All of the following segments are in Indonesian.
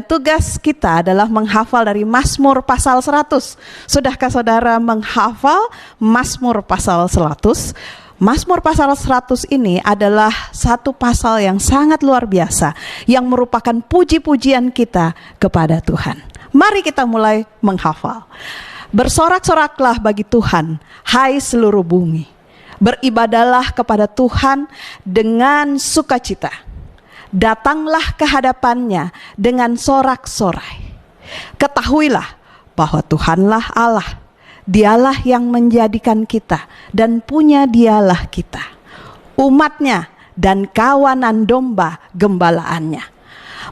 Tugas kita adalah menghafal dari Mazmur pasal 100. Sudahkah saudara menghafal Mazmur pasal 100? Mazmur pasal 100 ini adalah satu pasal yang sangat luar biasa, yang merupakan puji-pujian kita kepada Tuhan. Mari kita mulai menghafal. Bersorak-soraklah bagi Tuhan, hai seluruh bumi. Beribadalah kepada Tuhan dengan sukacita. Datanglah ke hadapannya dengan sorak-sorai. Ketahuilah bahwa Tuhanlah Allah. Dialah yang menjadikan kita dan punya dialah kita. Umatnya dan kawanan domba gembalaannya.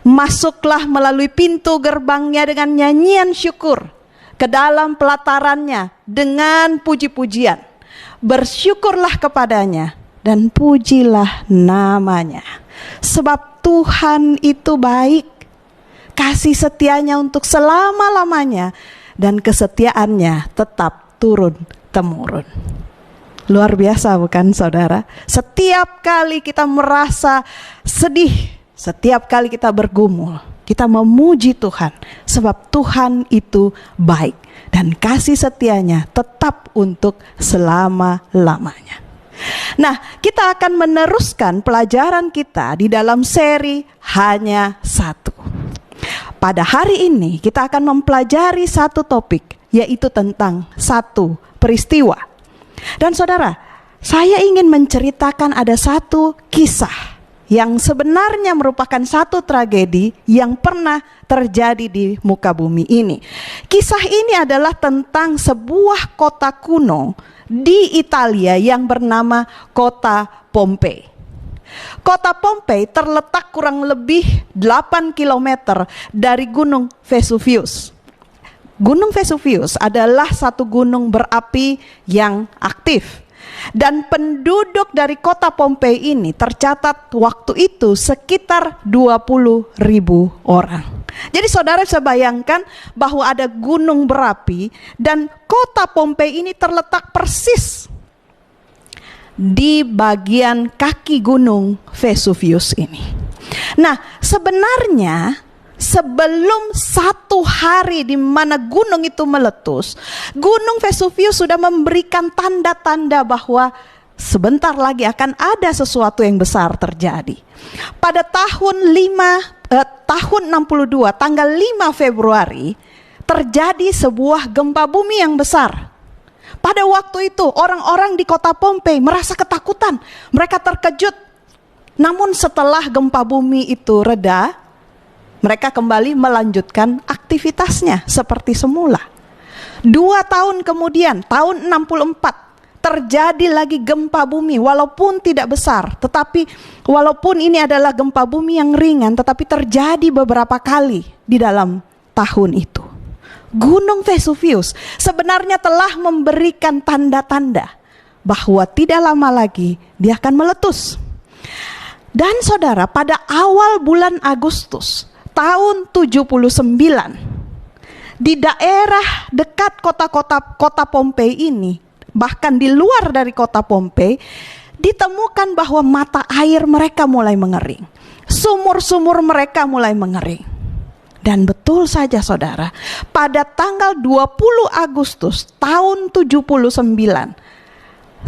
Masuklah melalui pintu gerbangnya dengan nyanyian syukur. Ke dalam pelatarannya dengan puji-pujian. Bersyukurlah kepadanya dan pujilah namanya. Sebab Tuhan itu baik, kasih setianya untuk selama-lamanya, dan kesetiaannya tetap turun-temurun. Luar biasa bukan saudara? Setiap kali kita merasa sedih, setiap kali kita bergumul, kita memuji Tuhan, sebab Tuhan itu baik, dan kasih setianya tetap untuk selama-lamanya. Nah, kita akan meneruskan pelajaran kita di dalam seri Hanya Satu. Pada hari ini kita akan mempelajari satu topik, yaitu tentang satu peristiwa. Dan saudara, saya ingin menceritakan ada satu kisah yang sebenarnya merupakan satu tragedi yang pernah terjadi di muka bumi ini. Kisah ini adalah tentang sebuah kota kuno di Italia yang bernama kota Pompei. Kota Pompei terletak kurang lebih 8 km dari Gunung Vesuvius. Gunung Vesuvius adalah satu gunung berapi yang aktif. Dan penduduk dari kota Pompei ini tercatat waktu itu sekitar 20.000 orang. Jadi saudara bisa bayangkan bahwa ada gunung berapi dan kota Pompei ini terletak persis di bagian kaki gunung Vesuvius ini. Nah, sebenarnya sebelum satu hari di mana gunung itu meletus, gunung Vesuvius sudah memberikan tanda-tanda bahwa sebentar lagi akan ada sesuatu yang besar terjadi. Pada tahun 62, tanggal 5 Februari, terjadi sebuah gempa bumi yang besar. Pada waktu itu orang-orang di kota Pompei merasa ketakutan, mereka terkejut. Namun setelah gempa bumi itu reda, mereka kembali melanjutkan aktivitasnya seperti semula. 2 tahun kemudian, tahun 64, terjadi lagi gempa bumi walaupun tidak besar. Tetapi walaupun ini adalah gempa bumi yang ringan, tetapi terjadi beberapa kali di dalam tahun itu. Gunung Vesuvius sebenarnya telah memberikan tanda-tanda bahwa tidak lama lagi dia akan meletus. Dan saudara, pada awal bulan Agustus tahun 79, di daerah dekat kota Pompei ini, bahkan di luar dari kota Pompei, ditemukan bahwa mata air mereka mulai mengering. Sumur-sumur mereka mulai mengering. Dan betul saja saudara, pada tanggal 20 Agustus tahun 79,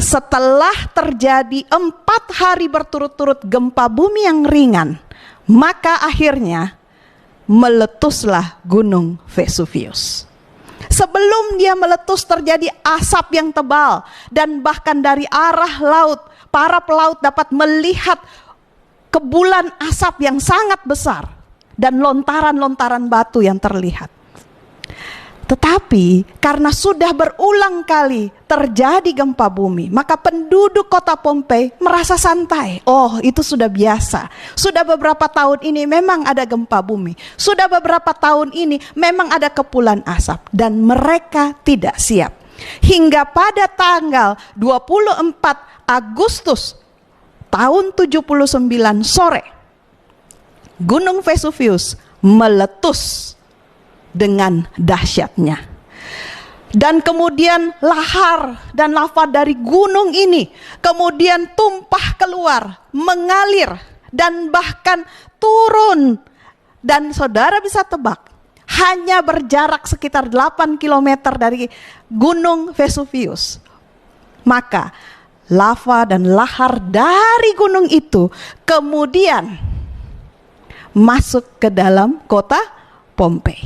setelah terjadi 4 hari berturut-turut gempa bumi yang ringan, maka akhirnya meletuslah gunung Vesuvius. Sebelum dia meletus terjadi asap yang tebal, dan bahkan dari arah laut, para pelaut dapat melihat kebulan asap yang sangat besar dan lontaran-lontaran batu yang terlihat. Tetapi karena sudah berulang kali terjadi gempa bumi, maka penduduk kota Pompei merasa santai. Oh, itu sudah biasa. Sudah beberapa tahun ini memang ada gempa bumi. Sudah beberapa tahun ini memang ada kepulan asap. Dan mereka tidak siap. Hingga pada tanggal 24 Agustus tahun 79 sore, Gunung Vesuvius meletus dengan dahsyatnya. Dan kemudian lahar dan lava dari gunung ini kemudian tumpah keluar, mengalir, dan bahkan turun dan saudara bisa tebak, hanya berjarak sekitar 8 km dari Gunung Vesuvius. Maka lava dan lahar dari gunung itu kemudian masuk ke dalam kota Pompei.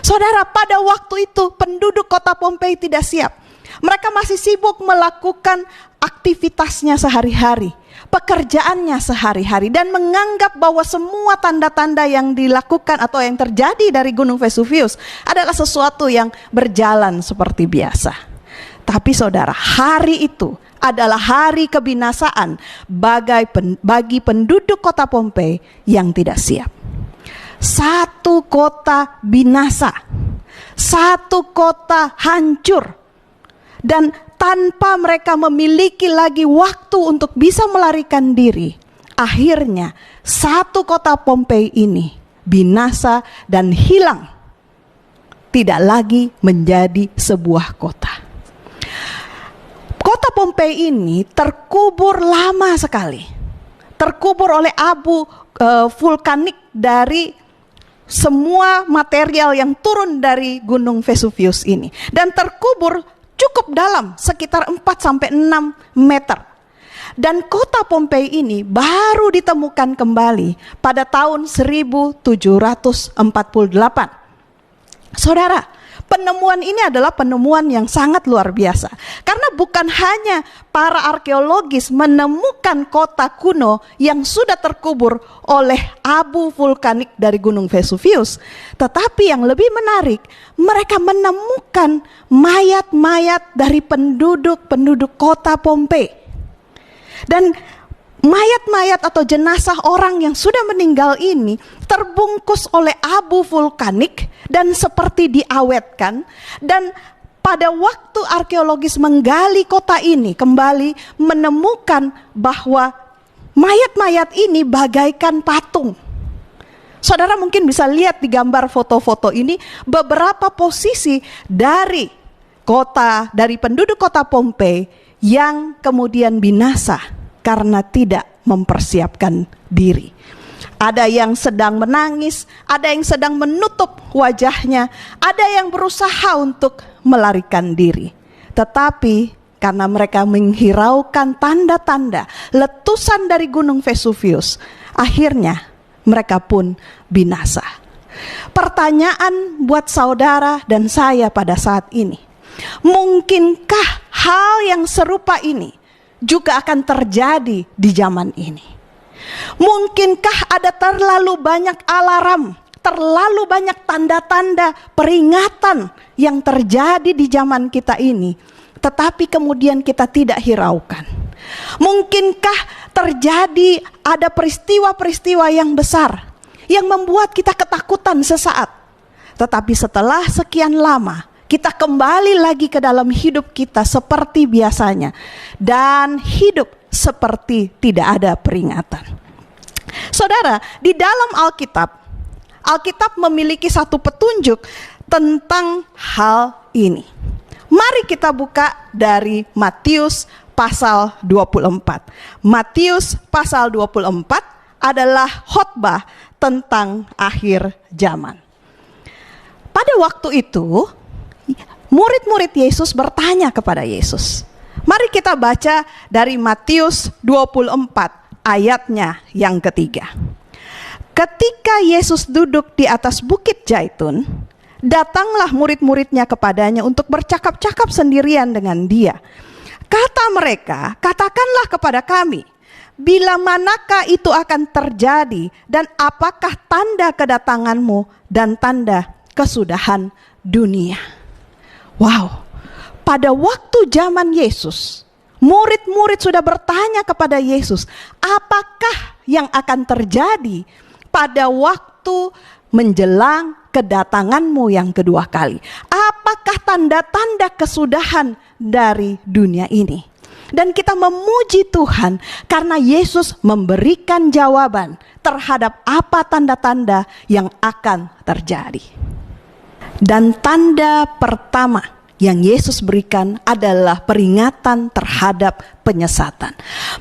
Saudara, pada waktu itu penduduk kota Pompei tidak siap. Mereka masih sibuk melakukan aktivitasnya sehari-hari, pekerjaannya sehari-hari, dan menganggap bahwa semua tanda-tanda yang dilakukan atau yang terjadi dari Gunung Vesuvius adalah sesuatu yang berjalan seperti biasa. Tapi saudara, hari itu adalah hari kebinasaan bagi penduduk kota Pompei yang tidak siap. Satu kota binasa, satu kota hancur, dan tanpa mereka memiliki lagi waktu untuk bisa melarikan diri, akhirnya satu kota Pompei ini binasa dan hilang, tidak lagi menjadi sebuah kota. Kota Pompei ini terkubur lama sekali, terkubur oleh abu vulkanik dari semua material yang turun dari Gunung Vesuvius ini, dan terkubur cukup dalam, sekitar 4-6 meter. Dan kota Pompei ini baru ditemukan kembali pada tahun 1748. Saudara, penemuan ini adalah penemuan yang sangat luar biasa. Karena bukan hanya para arkeologis menemukan kota kuno yang sudah terkubur oleh abu vulkanik dari Gunung Vesuvius, tetapi yang lebih menarik, mereka menemukan mayat-mayat dari penduduk kota Pompei. Dan mayat-mayat atau jenazah orang yang sudah meninggal ini terbungkus oleh abu vulkanik dan seperti diawetkan. Dan pada waktu arkeologis menggali kota ini kembali, menemukan bahwa mayat-mayat ini bagaikan patung. Saudara mungkin bisa lihat di gambar foto-foto ini beberapa posisi dari penduduk kota Pompei yang kemudian binasa karena tidak mempersiapkan diri. Ada yang sedang menangis, ada yang sedang menutup wajahnya, ada yang berusaha untuk melarikan diri. Tetapi karena mereka menghiraukan tanda-tanda letusan dari Gunung Vesuvius, akhirnya mereka pun binasa. Pertanyaan buat saudara dan saya pada saat ini, mungkinkah hal yang serupa ini juga akan terjadi di zaman ini? Mungkinkah ada terlalu banyak alarm, terlalu banyak tanda-tanda peringatan yang terjadi di zaman kita ini, tetapi kemudian kita tidak hiraukan? Mungkinkah terjadi ada peristiwa-peristiwa yang besar yang membuat kita ketakutan sesaat, tetapi setelah sekian lama kita kembali lagi ke dalam hidup kita seperti biasanya dan hidup seperti tidak ada peringatan? Saudara, di dalam Alkitab memiliki satu petunjuk tentang hal ini. Mari kita buka dari Matius pasal 24. Matius pasal 24 adalah khotbah tentang akhir zaman. Pada waktu itu, murid-murid Yesus bertanya kepada Yesus. Mari kita baca dari Matius 24 ayatnya yang ketiga. Ketika Yesus duduk di atas bukit Zaitun, datanglah murid-muridnya kepadanya untuk bercakap-cakap sendirian dengan dia. Kata mereka, katakanlah kepada kami, bila manakah itu akan terjadi dan apakah tanda kedatanganmu dan tanda kesudahan dunia? Wow, pada waktu zaman Yesus, murid-murid sudah bertanya kepada Yesus, apakah yang akan terjadi pada waktu menjelang kedatanganmu yang kedua kali? Apakah tanda-tanda kesudahan dari dunia ini? Dan kita memuji Tuhan karena Yesus memberikan jawaban terhadap apa tanda-tanda yang akan terjadi. Dan tanda pertama yang Yesus berikan adalah peringatan terhadap penyesatan.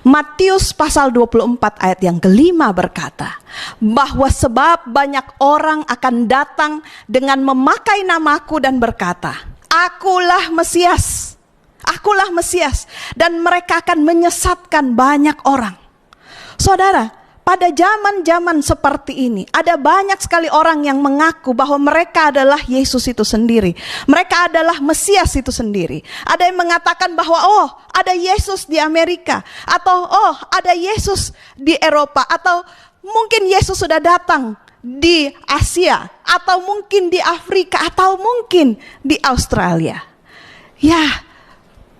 Matius pasal 24 ayat yang kelima berkata, bahwa sebab banyak orang akan datang dengan memakai namaku dan berkata, akulah Mesias, akulah Mesias, dan mereka akan menyesatkan banyak orang. Saudara, pada zaman-zaman seperti ini, ada banyak sekali orang yang mengaku bahwa mereka adalah Yesus itu sendiri. Mereka adalah Mesias itu sendiri. Ada yang mengatakan bahwa, oh, ada Yesus di Amerika. Atau, oh, ada Yesus di Eropa. Atau mungkin Yesus sudah datang di Asia. Atau mungkin di Afrika. Atau mungkin di Australia. Ya,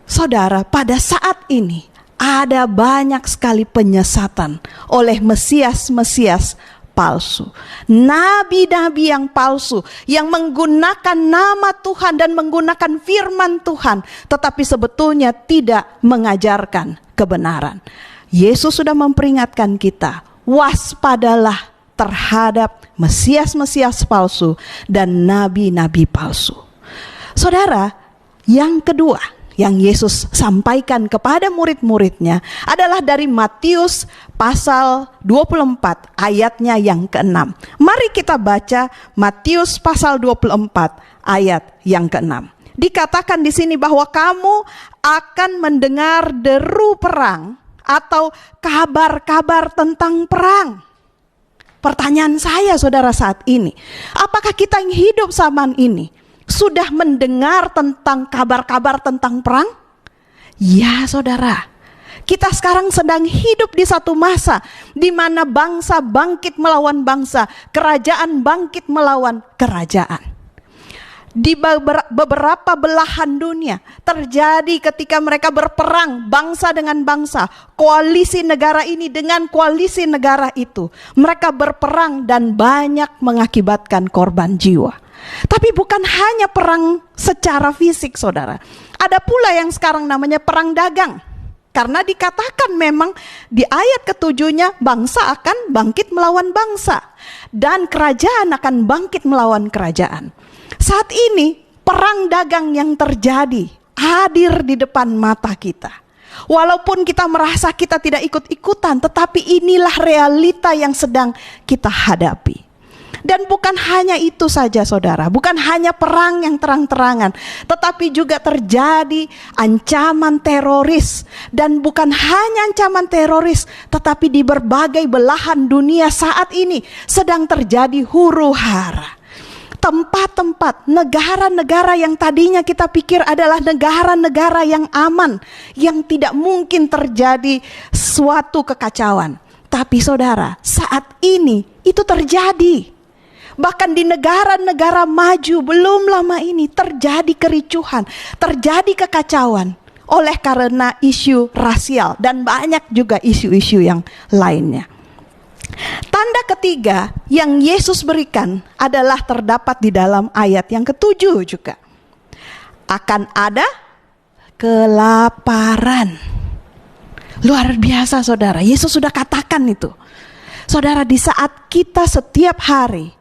saudara, pada saat ini, ada banyak sekali penyesatan oleh Mesias-Mesias palsu. Nabi-nabi yang palsu, yang menggunakan nama Tuhan dan menggunakan firman Tuhan, tetapi sebetulnya tidak mengajarkan kebenaran. Yesus sudah memperingatkan kita, waspadalah terhadap Mesias-Mesias palsu dan nabi-nabi palsu. Saudara, yang kedua yang Yesus sampaikan kepada murid-muridnya adalah dari Matius pasal 24 ayatnya yang ke-6. Mari kita baca Matius pasal 24 ayat yang ke-6. Dikatakan di sini bahwa kamu akan mendengar deru perang atau kabar-kabar tentang perang. Pertanyaan saya, saudara, saat ini, apakah kita yang hidup zaman ini sudah mendengar tentang kabar-kabar tentang perang? Ya, saudara. Kita sekarang sedang hidup di satu masa di mana bangsa bangkit melawan bangsa, kerajaan bangkit melawan kerajaan. Di beberapa belahan dunia terjadi ketika mereka berperang, bangsa dengan bangsa, koalisi negara ini dengan koalisi negara itu. Mereka berperang dan banyak mengakibatkan korban jiwa. Tapi bukan hanya perang secara fisik, saudara. Ada pula yang sekarang namanya perang dagang. Karena dikatakan memang di ayat ke-7-nya bangsa akan bangkit melawan bangsa. Dan kerajaan akan bangkit melawan kerajaan. Saat ini perang dagang yang terjadi hadir di depan mata kita. Walaupun kita merasa kita tidak ikut-ikutan, tetapi inilah realita yang sedang kita hadapi. Dan bukan hanya itu saja, saudara. Bukan hanya perang yang terang-terangan, tetapi juga terjadi ancaman teroris. Dan bukan hanya ancaman teroris, tetapi di berbagai belahan dunia saat ini sedang terjadi huru-hara. Tempat-tempat, negara-negara yang tadinya kita pikir adalah negara-negara yang aman, yang tidak mungkin terjadi suatu kekacauan. Tapi saudara, saat ini itu terjadi. Bahkan di negara-negara maju belum lama ini terjadi kericuhan, terjadi kekacauan oleh karena isu rasial dan banyak juga isu-isu yang lainnya. Tanda ketiga yang Yesus berikan adalah terdapat di dalam ayat yang ke-7 juga. Akan ada kelaparan. Luar biasa, saudara. Yesus sudah katakan itu. Saudara, di saat kita setiap hari,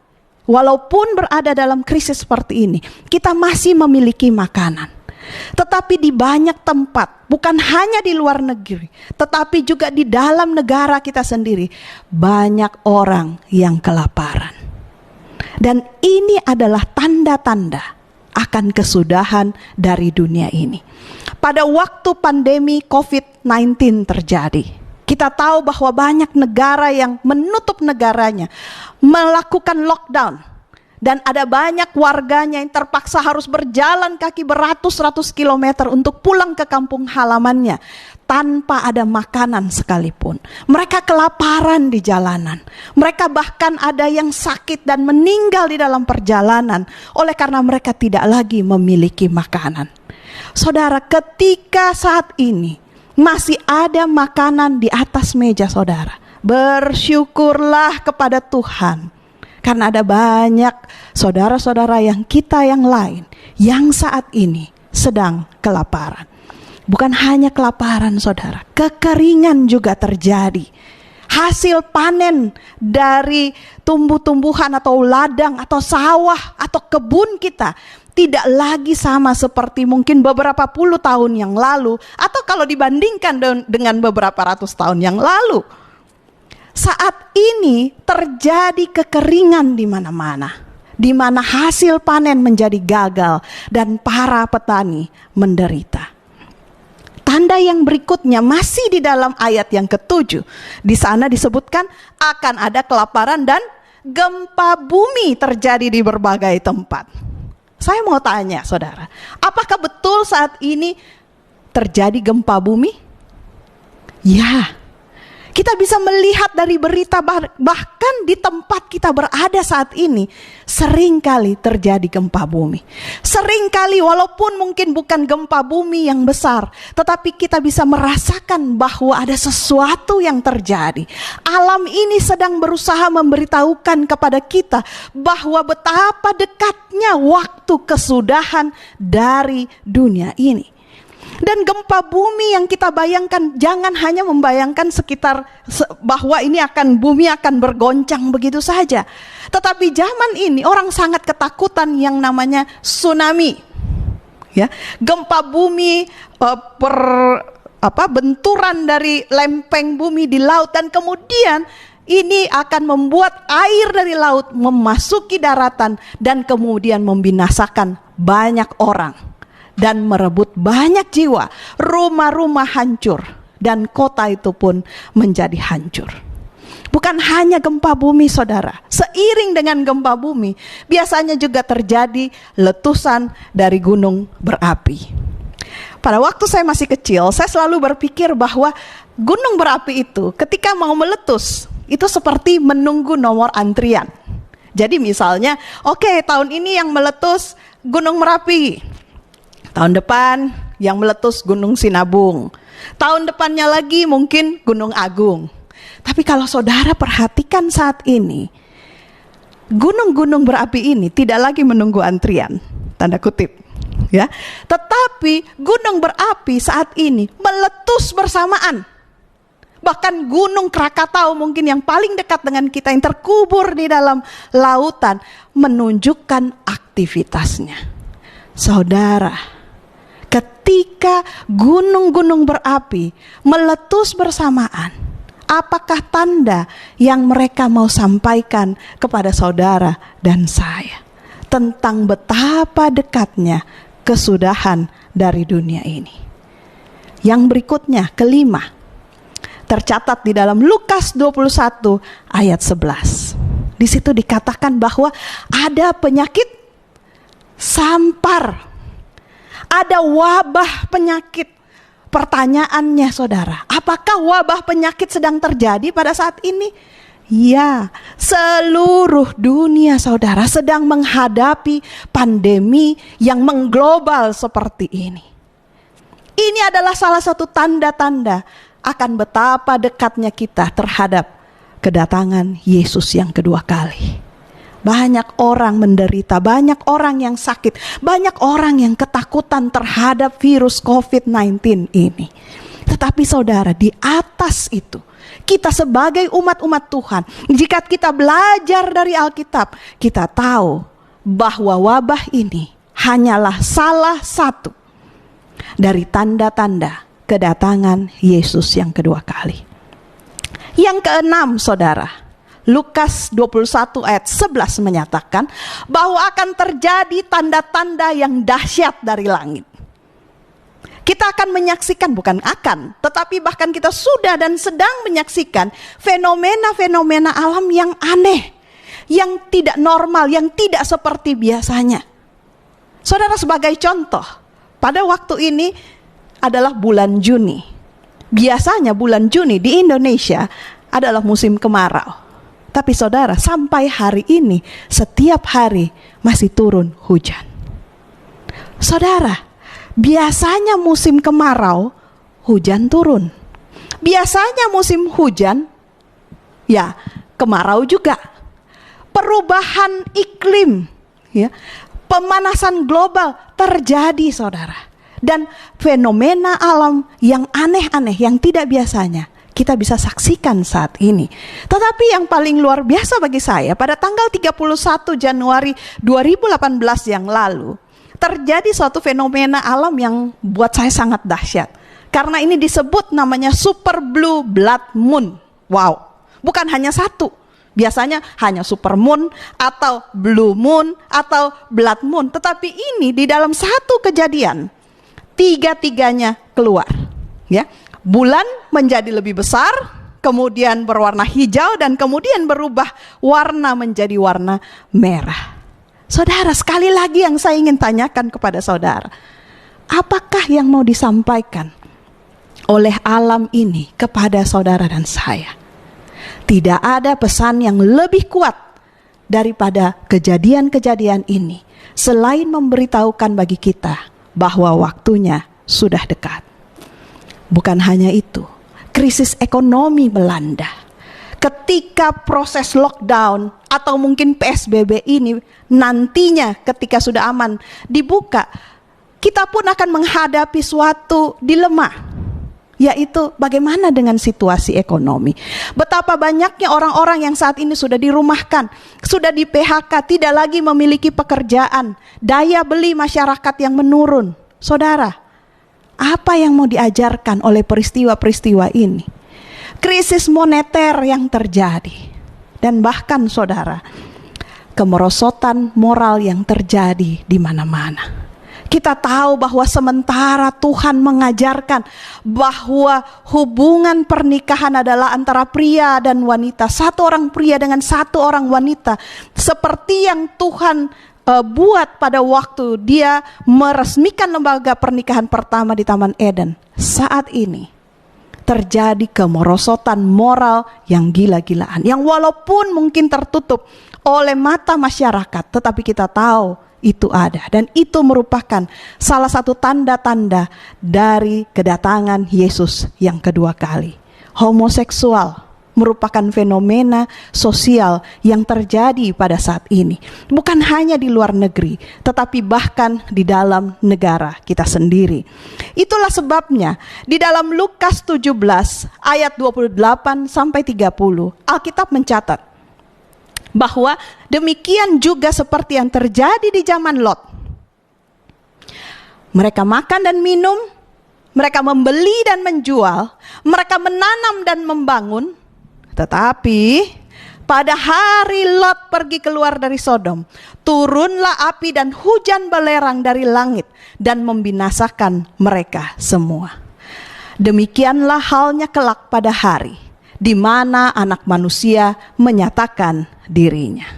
walaupun berada dalam krisis seperti ini, kita masih memiliki makanan. Tetapi di banyak tempat, bukan hanya di luar negeri, tetapi juga di dalam negara kita sendiri, banyak orang yang kelaparan. Dan ini adalah tanda-tanda akan kesudahan dari dunia ini. Pada waktu pandemi COVID-19 terjadi, kita tahu bahwa banyak negara yang menutup negaranya, melakukan lockdown. Dan ada banyak warganya yang terpaksa harus berjalan kaki beratus-ratus kilometer untuk pulang ke kampung halamannya tanpa ada makanan sekalipun. Mereka kelaparan di jalanan. Mereka bahkan ada yang sakit dan meninggal di dalam perjalanan oleh karena mereka tidak lagi memiliki makanan. Saudara, ketika saat ini masih ada makanan di atas meja saudara, bersyukurlah kepada Tuhan. Karena ada banyak saudara-saudara yang kita yang lain yang saat ini sedang kelaparan. Bukan hanya kelaparan, saudara, kekeringan juga terjadi. Hasil panen dari tumbuh-tumbuhan atau ladang atau sawah atau kebun kita tidak lagi sama seperti mungkin beberapa puluh tahun yang lalu, atau kalau dibandingkan dengan beberapa ratus tahun yang lalu. Saat ini terjadi kekeringan di mana-mana, di mana hasil panen menjadi gagal dan para petani menderita. Tanda yang berikutnya masih di dalam ayat yang ke-7. Di sana disebutkan akan ada kelaparan dan gempa bumi terjadi di berbagai tempat. Saya mau tanya saudara, apakah betul saat ini terjadi gempa bumi? Ya. Kita bisa melihat dari berita, bahkan di tempat kita berada saat ini, seringkali terjadi gempa bumi. Seringkali walaupun mungkin bukan gempa bumi yang besar, tetapi kita bisa merasakan bahwa ada sesuatu yang terjadi. Alam ini sedang berusaha memberitahukan kepada kita bahwa betapa dekatnya waktu kesudahan dari dunia ini. Dan gempa bumi yang kita bayangkan, jangan hanya membayangkan sekitar bahwa ini bumi akan bergoncang begitu saja. Tetapi zaman ini orang sangat ketakutan yang namanya tsunami. Ya, gempa bumi, benturan dari lempeng bumi di laut, dan kemudian ini akan membuat air dari laut memasuki daratan dan kemudian membinasakan banyak orang dan merebut banyak jiwa. Rumah-rumah hancur dan kota itu pun menjadi hancur. Bukan hanya gempa bumi saudara, seiring dengan gempa bumi biasanya juga terjadi letusan dari gunung berapi. Pada waktu saya masih kecil, saya selalu berpikir bahwa gunung berapi itu ketika mau meletus itu seperti menunggu nomor antrian. Jadi misalnya, oke, tahun ini yang meletus Gunung Merapi, tahun depan yang meletus Gunung Sinabung, tahun depannya lagi mungkin Gunung Agung. Tapi kalau saudara perhatikan saat ini, gunung-gunung berapi ini tidak lagi menunggu antrian, tanda kutip, ya. Tetapi gunung berapi saat ini meletus bersamaan. Bahkan Gunung Krakatau mungkin yang paling dekat dengan kita, yang terkubur di dalam lautan, menunjukkan aktivitasnya. Saudara, ketika gunung-gunung berapi meletus bersamaan, apakah tanda yang mereka mau sampaikan kepada saudara dan saya tentang betapa dekatnya kesudahan dari dunia ini? Yang berikutnya, kelima, tercatat di dalam Lukas 21 ayat 11. Di situ dikatakan bahwa ada penyakit sampar, ada wabah penyakit. Pertanyaannya saudara, apakah wabah penyakit sedang terjadi pada saat ini? Ya, seluruh dunia saudara sedang menghadapi pandemi yang mengglobal seperti ini. Ini adalah salah satu tanda-tanda akan betapa dekatnya kita terhadap kedatangan Yesus yang kedua kali. Banyak orang menderita, banyak orang yang sakit, banyak orang yang ketakutan terhadap virus COVID-19 ini. Tetapi saudara, di atas itu, kita sebagai umat-umat Tuhan, jika kita belajar dari Alkitab, kita tahu bahwa wabah ini hanyalah salah satu dari tanda-tanda kedatangan Yesus yang kedua kali. Yang keenam saudara, Lukas 21 ayat 11 menyatakan bahwa akan terjadi tanda-tanda yang dahsyat dari langit. Kita akan menyaksikan, bukan akan, tetapi bahkan kita sudah dan sedang menyaksikan fenomena-fenomena alam yang aneh, yang tidak normal, yang tidak seperti biasanya. Saudara, sebagai contoh, pada waktu ini adalah bulan Juni. Biasanya bulan Juni di Indonesia adalah musim kemarau. Tapi saudara, sampai hari ini setiap hari masih turun hujan. Saudara, biasanya musim kemarau hujan turun. Biasanya musim hujan ya kemarau juga. Perubahan iklim, ya, pemanasan global terjadi saudara. Dan fenomena alam yang aneh-aneh, yang tidak biasanya kita bisa saksikan saat ini. Tetapi yang paling luar biasa bagi saya, pada tanggal 31 Januari 2018 yang lalu, terjadi suatu fenomena alam yang buat saya sangat dahsyat. Karena ini disebut namanya super blue blood moon. Wow, bukan hanya satu. Biasanya hanya super moon atau blue moon atau blood moon. Tetapi ini di dalam satu kejadian, tiga-tiganya keluar. Ya, bulan menjadi lebih besar, kemudian berwarna hijau, dan kemudian berubah warna menjadi warna merah. Saudara, sekali lagi yang saya ingin tanyakan kepada saudara, apakah yang mau disampaikan oleh alam ini kepada saudara dan saya? Tidak ada pesan yang lebih kuat daripada kejadian-kejadian ini, selain memberitahukan bagi kita bahwa waktunya sudah dekat. Bukan hanya itu, krisis ekonomi melanda. Ketika proses lockdown atau mungkin PSBB ini nantinya ketika sudah aman dibuka, kita pun akan menghadapi suatu dilema, yaitu bagaimana dengan situasi ekonomi. Betapa banyaknya orang-orang yang saat ini sudah dirumahkan, sudah di PHK, tidak lagi memiliki pekerjaan, daya beli masyarakat yang menurun. Saudara, apa yang mau diajarkan oleh peristiwa-peristiwa ini? Krisis moneter yang terjadi, dan bahkan saudara, kemerosotan moral yang terjadi di mana-mana. Kita tahu bahwa sementara Tuhan mengajarkan bahwa hubungan pernikahan adalah antara pria dan wanita, satu orang pria dengan satu orang wanita, seperti yang Tuhan buat pada waktu Dia meresmikan lembaga pernikahan pertama di Taman Eden. Saat ini terjadi kemerosotan moral yang gila-gilaan, yang walaupun mungkin tertutup oleh mata masyarakat, tetapi kita tahu itu ada, dan itu merupakan salah satu tanda-tanda dari kedatangan Yesus yang kedua kali. Homoseksual merupakan fenomena sosial yang terjadi pada saat ini, bukan hanya di luar negeri, tetapi bahkan di dalam negara kita sendiri. Itulah sebabnya di dalam Lukas 17 ayat 28 sampai 30, Alkitab mencatat bahwa demikian juga seperti yang terjadi di zaman Lot. Mereka makan dan minum, mereka membeli dan menjual, mereka menanam dan membangun. Tetapi pada hari Lot pergi keluar dari Sodom, turunlah api dan hujan belerang dari langit dan membinasakan mereka semua. Demikianlah halnya kelak pada hari di mana Anak Manusia menyatakan dirinya.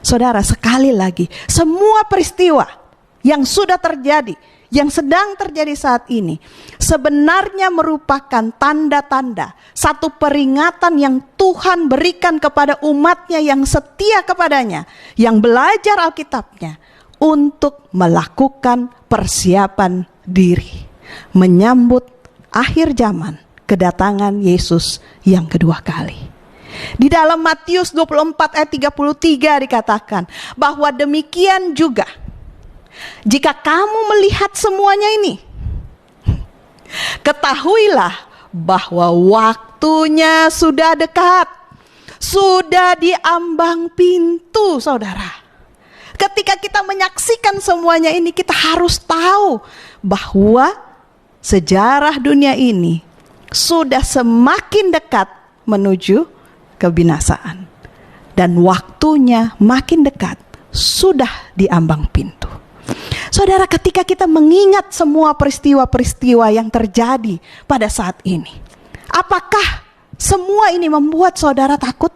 Saudara, sekali lagi, semua peristiwa yang sudah terjadi, yang sedang terjadi saat ini, sebenarnya merupakan tanda-tanda, satu peringatan yang Tuhan berikan kepada umatnya yang setia kepadanya, yang belajar Alkitabnya, untuk melakukan persiapan diri, menyambut akhir zaman, kedatangan Yesus yang kedua kali. Di dalam Matius 24 ayat 33 dikatakan bahwa demikian juga jika kamu melihat semuanya ini, ketahuilah bahwa waktunya sudah dekat, sudah di ambang pintu, saudara. Ketika kita menyaksikan semuanya ini, kita harus tahu bahwa sejarah dunia ini sudah semakin dekat menuju kebinasaan, dan waktunya makin dekat, sudah di ambang pintu. Saudara, ketika kita mengingat semua peristiwa-peristiwa yang terjadi pada saat ini, apakah semua ini membuat saudara takut?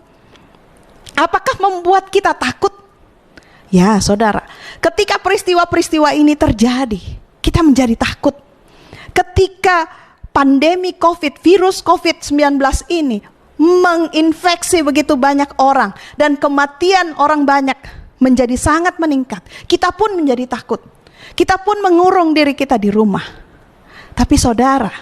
Apakah membuat kita takut? Ya, saudara, ketika peristiwa-peristiwa ini terjadi, kita menjadi takut. Ketika pandemi COVID, virus COVID-19 ini menginfeksi begitu banyak orang, dan kematian orang banyak menjadi sangat meningkat, kita pun menjadi takut. Kita pun mengurung diri kita di rumah. Tapi saudara,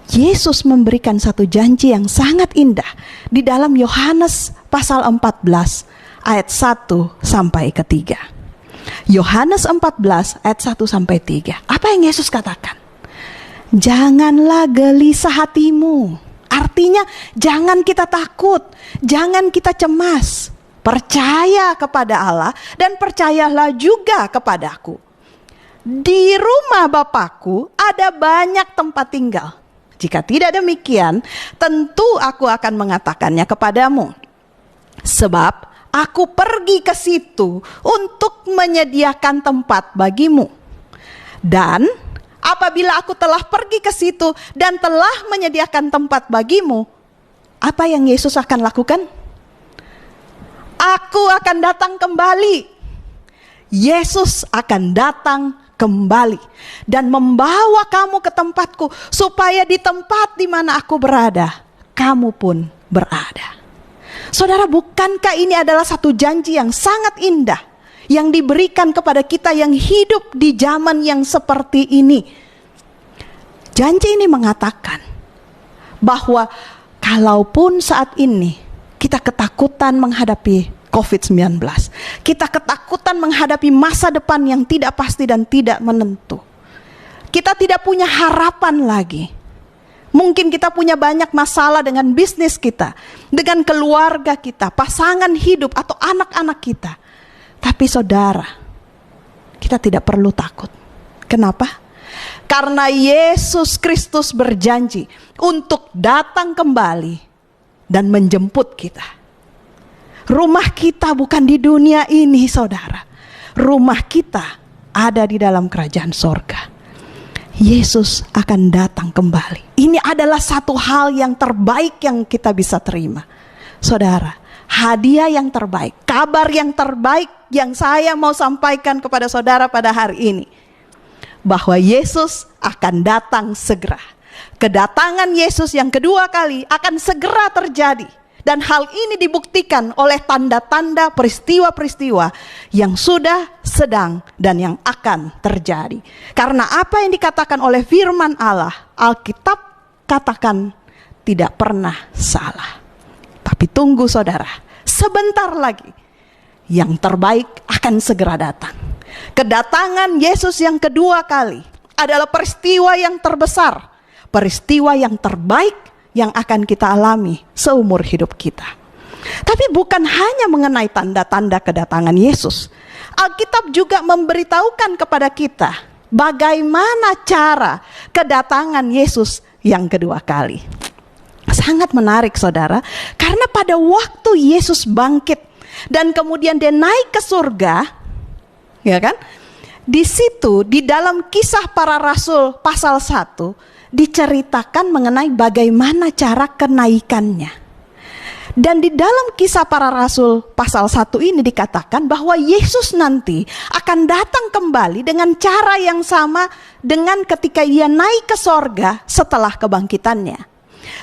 Yesus memberikan satu janji yang sangat indah di dalam Yohanes pasal 14 ayat 1 sampai 3. Yohanes 14 ayat 1 sampai 3. Apa yang Yesus katakan? Janganlah gelisah hatimu. Artinya jangan kita takut, jangan kita cemas. Percaya kepada Allah dan percayalah juga kepadaku. Di rumah Bapakku ada banyak tempat tinggal. Jika tidak demikian, tentu aku akan mengatakannya kepadamu. Sebab aku pergi ke situ untuk menyediakan tempat bagimu. Dan apabila aku telah pergi ke situ dan telah menyediakan tempat bagimu, apa yang Yesus akan lakukan? Aku akan datang kembali. Yesus akan datang kembali dan membawa kamu ke tempatku, supaya di tempat di mana aku berada, kamu pun berada. Saudara, bukankah ini adalah satu janji yang sangat indah yang diberikan kepada kita yang hidup di zaman yang seperti ini? Janji ini mengatakan bahwa kalaupun saat ini kita ketakutan menghadapi COVID-19, kita ketakutan menghadapi masa depan yang tidak pasti dan tidak menentu, kita tidak punya harapan lagi. Mungkin kita punya banyak masalah dengan bisnis kita, dengan keluarga kita, pasangan hidup atau anak-anak kita. Tapi saudara, kita tidak perlu takut. Kenapa? Karena Yesus Kristus berjanji untuk datang kembali dan menjemput kita. Rumah kita bukan di dunia ini, saudara. Rumah kita ada di dalam kerajaan sorga. Yesus akan datang kembali. Ini adalah satu hal yang terbaik yang kita bisa terima. Saudara, hadiah yang terbaik, kabar yang terbaik yang saya mau sampaikan kepada saudara pada hari ini, bahwa Yesus akan datang segera. Kedatangan Yesus yang kedua kali akan segera terjadi. Dan hal ini dibuktikan oleh tanda-tanda peristiwa-peristiwa yang sudah, sedang, dan yang akan terjadi. Karena apa yang dikatakan oleh firman Allah, Alkitab katakan tidak pernah salah. Tapi tunggu saudara, sebentar lagi yang terbaik akan segera datang. Kedatangan Yesus yang kedua kali adalah peristiwa yang terbesar, peristiwa yang terbaik yang akan kita alami seumur hidup kita. Tapi bukan hanya mengenai tanda-tanda kedatangan Yesus. Alkitab juga memberitahukan kepada kita bagaimana cara kedatangan Yesus yang kedua kali. Sangat menarik saudara, karena pada waktu Yesus bangkit dan kemudian dia naik ke surga, ya kan? Di situ di dalam Kisah Para Rasul pasal 1 diceritakan mengenai bagaimana cara kenaikannya. Dan di dalam Kisah Para Rasul pasal 1 ini dikatakan bahwa Yesus nanti akan datang kembali dengan cara yang sama dengan ketika dia naik ke sorga setelah kebangkitannya.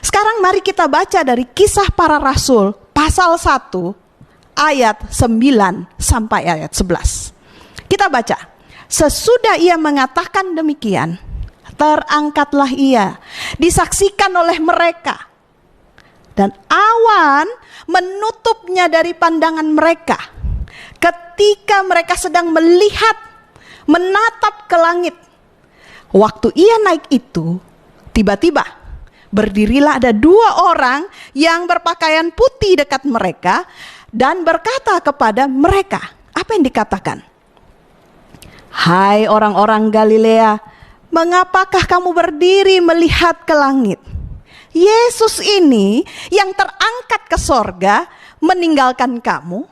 Sekarang mari kita baca dari Kisah Para Rasul pasal 1 ayat 9 sampai ayat 11. Kita baca. Sesudah ia mengatakan demikian, terangkatlah ia, disaksikan oleh mereka, dan awan menutupnya dari pandangan mereka. Ketika mereka sedang melihat, menatap ke langit. Waktu ia naik itu, tiba-tiba berdirilah ada 2 orang yang berpakaian putih dekat mereka, dan berkata kepada mereka, apa yang dikatakan? Hai orang-orang Galilea, mengapakah kamu berdiri melihat ke langit? Yesus ini yang terangkat ke sorga meninggalkan kamu.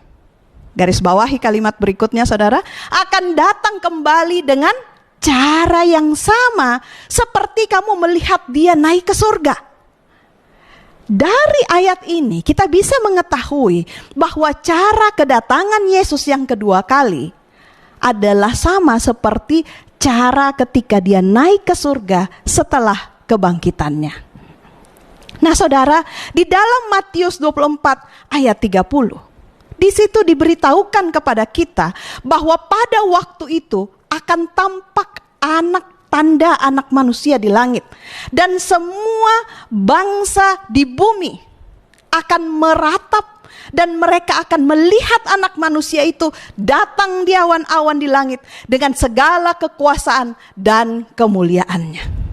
Garis bawahi kalimat berikutnya saudara, akan datang kembali dengan cara yang sama seperti kamu melihat dia naik ke surga. Dari ayat ini kita bisa mengetahui bahwa cara kedatangan Yesus yang kedua kali adalah sama seperti cara ketika dia naik ke surga setelah kebangkitannya. Nah saudara, di dalam Matius 24 ayat 30, di situ diberitahukan kepada kita bahwa pada waktu itu akan tampak tanda anak manusia di langit. Dan semua bangsa di bumi akan meratap dan mereka akan melihat anak manusia itu datang di awan-awan di langit dengan segala kekuasaan dan kemuliaannya.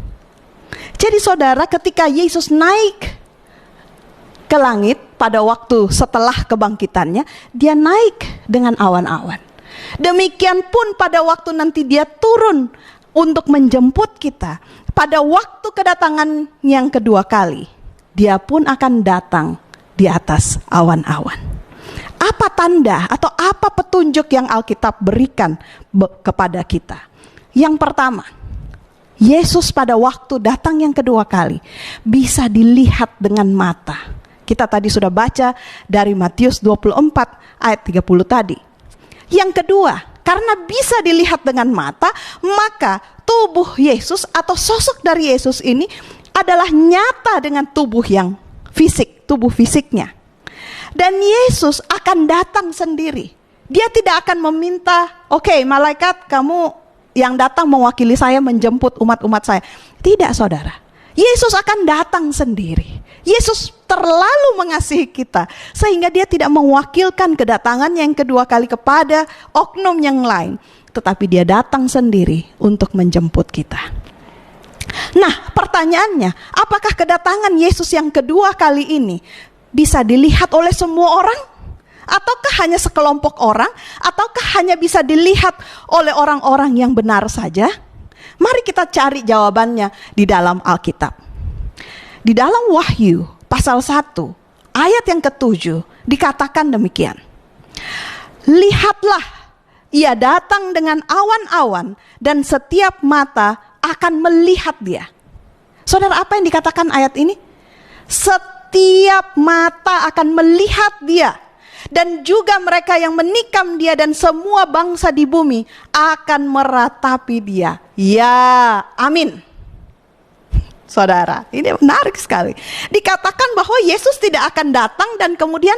Jadi saudara, ketika Yesus naik ke ke langit pada waktu setelah kebangkitannya, dia naik dengan awan-awan. Demikian pun pada waktu nanti dia turun untuk menjemput kita, pada waktu kedatangan yang kedua kali, dia pun akan datang di atas awan-awan. Apa tanda atau apa petunjuk yang Alkitab berikan kepada kita? Yang pertama, Yesus pada waktu datang yang kedua kali bisa dilihat dengan mata. Kita tadi sudah baca dari Matius 24 ayat 30 tadi. Yang kedua, karena bisa dilihat dengan mata, maka tubuh Yesus atau sosok dari Yesus ini adalah nyata dengan tubuh yang fisik, tubuh fisiknya. Dan Yesus akan datang sendiri. Dia tidak akan meminta, oke, malaikat kamu yang datang mewakili saya menjemput umat-umat saya. Tidak, saudara. Yesus akan datang sendiri. Yesus terlalu mengasihi kita sehingga dia tidak mewakilkan kedatangan yang kedua kali kepada oknum yang lain, tetapi dia datang sendiri untuk menjemput kita. Nah, pertanyaannya, apakah kedatangan Yesus yang kedua kali ini bisa dilihat oleh semua orang? Ataukah hanya sekelompok orang? Ataukah hanya bisa dilihat oleh orang-orang yang benar saja? Mari kita cari jawabannya di dalam Alkitab. Di dalam Wahyu pasal 1 ayat yang ke-7 dikatakan demikian. Lihatlah, ia datang dengan awan-awan dan setiap mata akan melihat dia. Saudara, apa yang dikatakan ayat ini? Setiap mata akan melihat dia. Dan juga mereka yang menikam dia dan semua bangsa di bumi akan meratapi dia. Ya, amin. Saudara, ini menarik sekali. Dikatakan bahwa Yesus tidak akan datang dan kemudian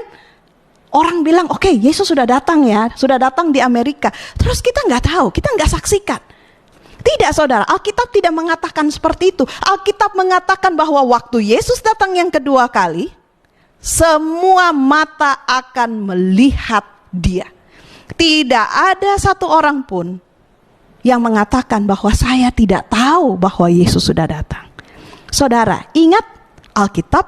orang bilang, oke, Yesus sudah datang ya, sudah datang di Amerika. Terus kita nggak tahu, kita nggak saksikan. Tidak, saudara, Alkitab tidak mengatakan seperti itu. Alkitab mengatakan bahwa waktu Yesus datang yang kedua kali, semua mata akan melihat dia. Tidak ada satu orang pun yang mengatakan bahwa saya tidak tahu bahwa Yesus sudah datang. Saudara, ingat Alkitab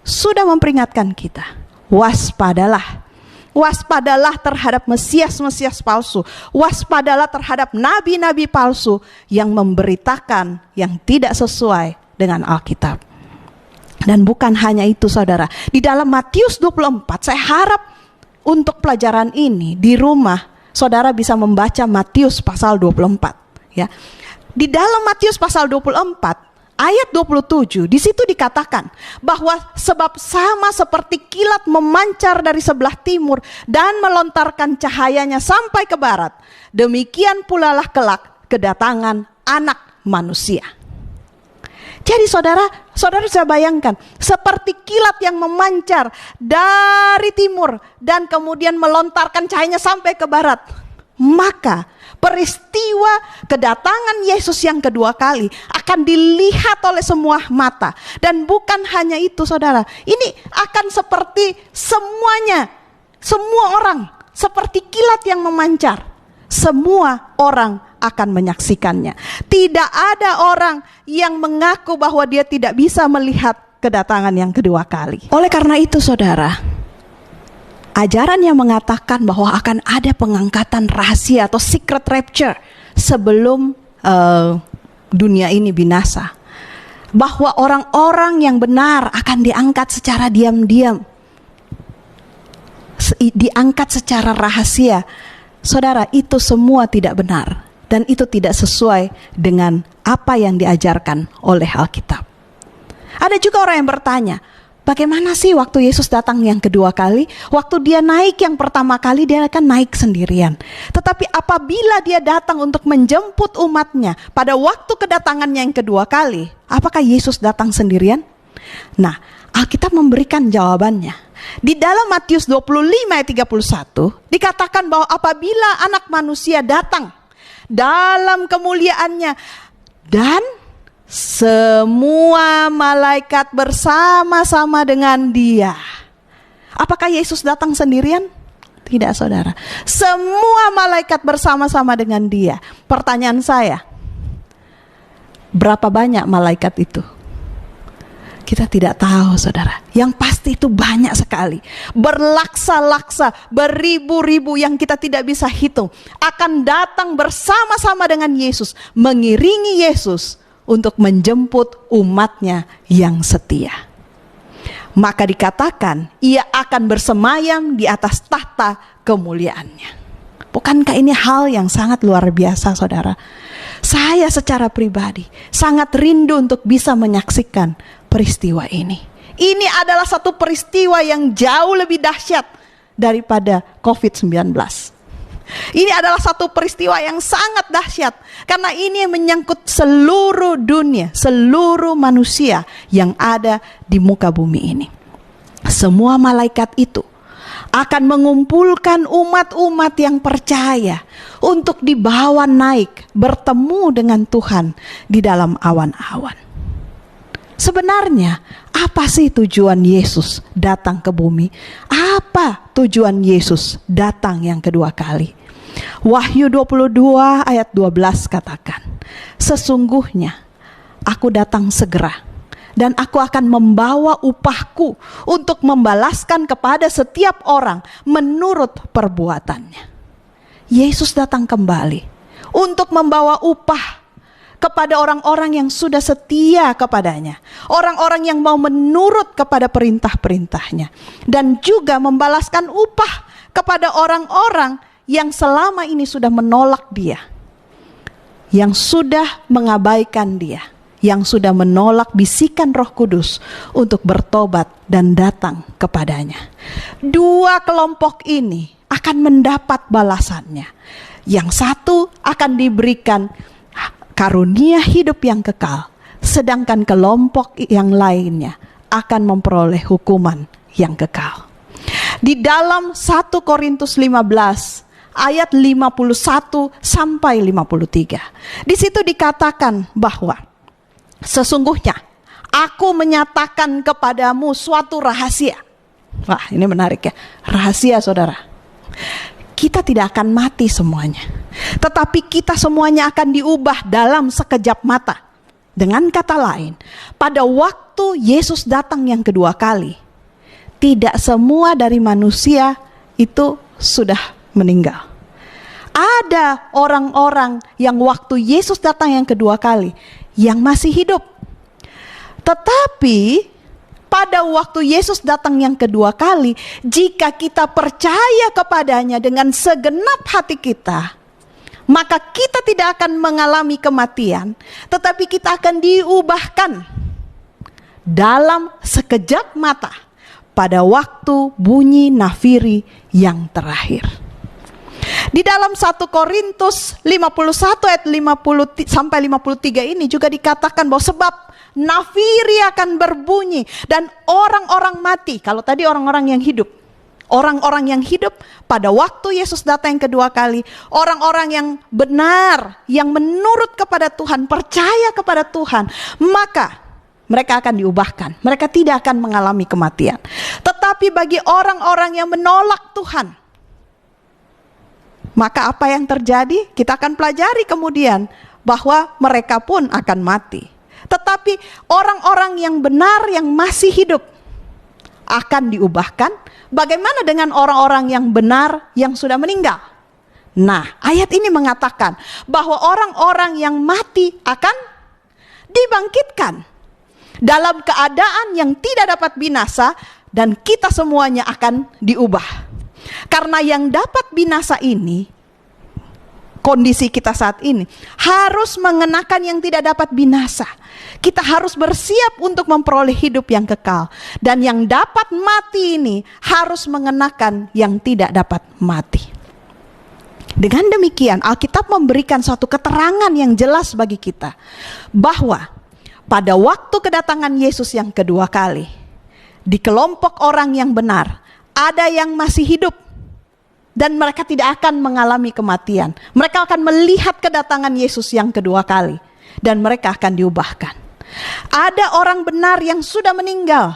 sudah memperingatkan kita. Waspadalah. Waspadalah terhadap Mesias-Mesias palsu. Waspadalah terhadap nabi-nabi palsu yang memberitakan yang tidak sesuai dengan Alkitab. Dan bukan hanya itu, saudara. Di dalam Matius 24, saya harap untuk pelajaran ini di rumah, saudara bisa membaca Matius pasal 24. Ya. Di dalam Matius pasal 24, ayat 27, di situ dikatakan bahwa sebab sama seperti kilat memancar dari sebelah timur dan melontarkan cahayanya sampai ke barat, demikian pula lah kelak kedatangan Anak Manusia. Jadi saudara bisa bayangkan seperti kilat yang memancar dari timur dan kemudian melontarkan cahayanya sampai ke barat. Maka peristiwa kedatangan Yesus yang kedua kali akan dilihat oleh semua mata. Dan bukan hanya itu, saudara, ini akan seperti semuanya, semua orang, seperti kilat yang memancar. Semua orang akan menyaksikannya. Tidak ada orang yang mengaku bahwa dia tidak bisa melihat kedatangan yang kedua kali. Oleh karena itu, saudara, ajaran yang mengatakan bahwa akan ada pengangkatan rahasia atau secret rapture sebelum dunia ini binasa, bahwa orang-orang yang benar akan diangkat secara diam-diam, diangkat secara rahasia. Saudara, itu semua tidak benar. Dan itu tidak sesuai dengan apa yang diajarkan oleh Alkitab. Ada juga orang yang bertanya, bagaimana sih waktu Yesus datang yang kedua kali? Waktu dia naik yang pertama kali, dia akan naik sendirian. Tetapi apabila dia datang untuk menjemput umatnya pada waktu kedatangannya yang kedua kali, apakah Yesus datang sendirian? Nah, Alkitab memberikan jawabannya. Di dalam Matius 25 ayat 31 dikatakan bahwa apabila Anak Manusia datang dalam kemuliaannya dan semua malaikat bersama-sama dengan dia. Apakah Yesus datang sendirian? Tidak, saudara. Semua malaikat bersama-sama dengan dia. Pertanyaan saya, berapa banyak malaikat itu? Kita tidak tahu, saudara. Yang pasti itu banyak sekali. Berlaksa-laksa, beribu-ribu yang kita tidak bisa hitung. Akan datang bersama-sama dengan Yesus. Mengiringi Yesus untuk menjemput umatnya yang setia. Maka dikatakan, ia akan bersemayam di atas tahta kemuliaannya. Bukankah ini hal yang sangat luar biasa, saudara? Saya secara pribadi sangat rindu untuk bisa menyaksikan peristiwa ini. Ini adalah satu peristiwa yang jauh lebih dahsyat daripada COVID-19. Ini adalah satu peristiwa yang sangat dahsyat karena ini menyangkut seluruh dunia, seluruh manusia yang ada di muka bumi ini. Semua malaikat itu akan mengumpulkan umat-umat yang percaya untuk dibawa naik bertemu dengan Tuhan di dalam awan-awan. Sebenarnya apa sih tujuan Yesus datang ke bumi? Apa tujuan Yesus datang yang kedua kali? Wahyu 22 ayat 12 katakan, sesungguhnya aku datang segera dan aku akan membawa upahku untuk membalaskan kepada setiap orang menurut perbuatannya. Yesus datang kembali untuk membawa upah kepada orang-orang yang sudah setia kepadanya. Orang-orang yang mau menurut kepada perintah-perintahnya. Dan juga membalaskan upah kepada orang-orang yang selama ini sudah menolak dia. Yang sudah mengabaikan dia. Yang sudah menolak bisikan Roh Kudus untuk bertobat dan datang kepadanya. Dua kelompok ini akan mendapat balasannya. Yang satu akan diberikan karunia hidup yang kekal, sedangkan kelompok yang lainnya akan memperoleh hukuman yang kekal. Di dalam 1 Korintus 15 ayat 51 sampai 53. Di situ dikatakan bahwa sesungguhnya aku menyatakan kepadamu suatu rahasia. Wah, ini menarik ya. Rahasia, saudara. Kita tidak akan mati semuanya, tetapi kita semuanya akan diubah dalam sekejap mata. Dengan kata lain, pada waktu Yesus datang yang kedua kali, tidak semua dari manusia itu sudah meninggal. Ada orang-orang yang waktu Yesus datang yang kedua kali yang masih hidup. Tetapi pada waktu Yesus datang yang kedua kali, jika kita percaya kepadanya dengan segenap hati kita, maka kita tidak akan mengalami kematian, tetapi kita akan diubahkan dalam sekejap mata pada waktu bunyi nafiri yang terakhir. Di dalam 1 Korintus 51 ayat 50 sampai 53 ini juga dikatakan bahwa sebab nafiri akan berbunyi dan orang-orang mati. Kalau tadi orang-orang yang hidup. Orang-orang yang hidup pada waktu Yesus datang yang kedua kali. Orang-orang yang benar, yang menurut kepada Tuhan, percaya kepada Tuhan. Maka mereka akan diubahkan. Mereka tidak akan mengalami kematian. Tetapi bagi orang-orang yang menolak Tuhan, maka apa yang terjadi? Kita akan pelajari kemudian bahwa mereka pun akan mati. Tetapi orang-orang yang benar yang masih hidup akan diubahkan. Bagaimana dengan orang-orang yang benar yang sudah meninggal? Nah, ayat ini mengatakan bahwa orang-orang yang mati akan dibangkitkan dalam keadaan yang tidak dapat binasa dan kita semuanya akan diubah. Karena yang dapat binasa ini, kondisi kita saat ini, harus mengenakan yang tidak dapat binasa. Kita harus bersiap untuk memperoleh hidup yang kekal. Dan yang dapat mati ini harus mengenakan yang tidak dapat mati. Dengan demikian, Alkitab memberikan suatu keterangan yang jelas bagi kita. Bahwa pada waktu kedatangan Yesus yang kedua kali, di kelompok orang yang benar, ada yang masih hidup. Dan mereka tidak akan mengalami kematian. Mereka akan melihat kedatangan Yesus yang kedua kali. Dan mereka akan diubahkan. Ada orang benar yang sudah meninggal.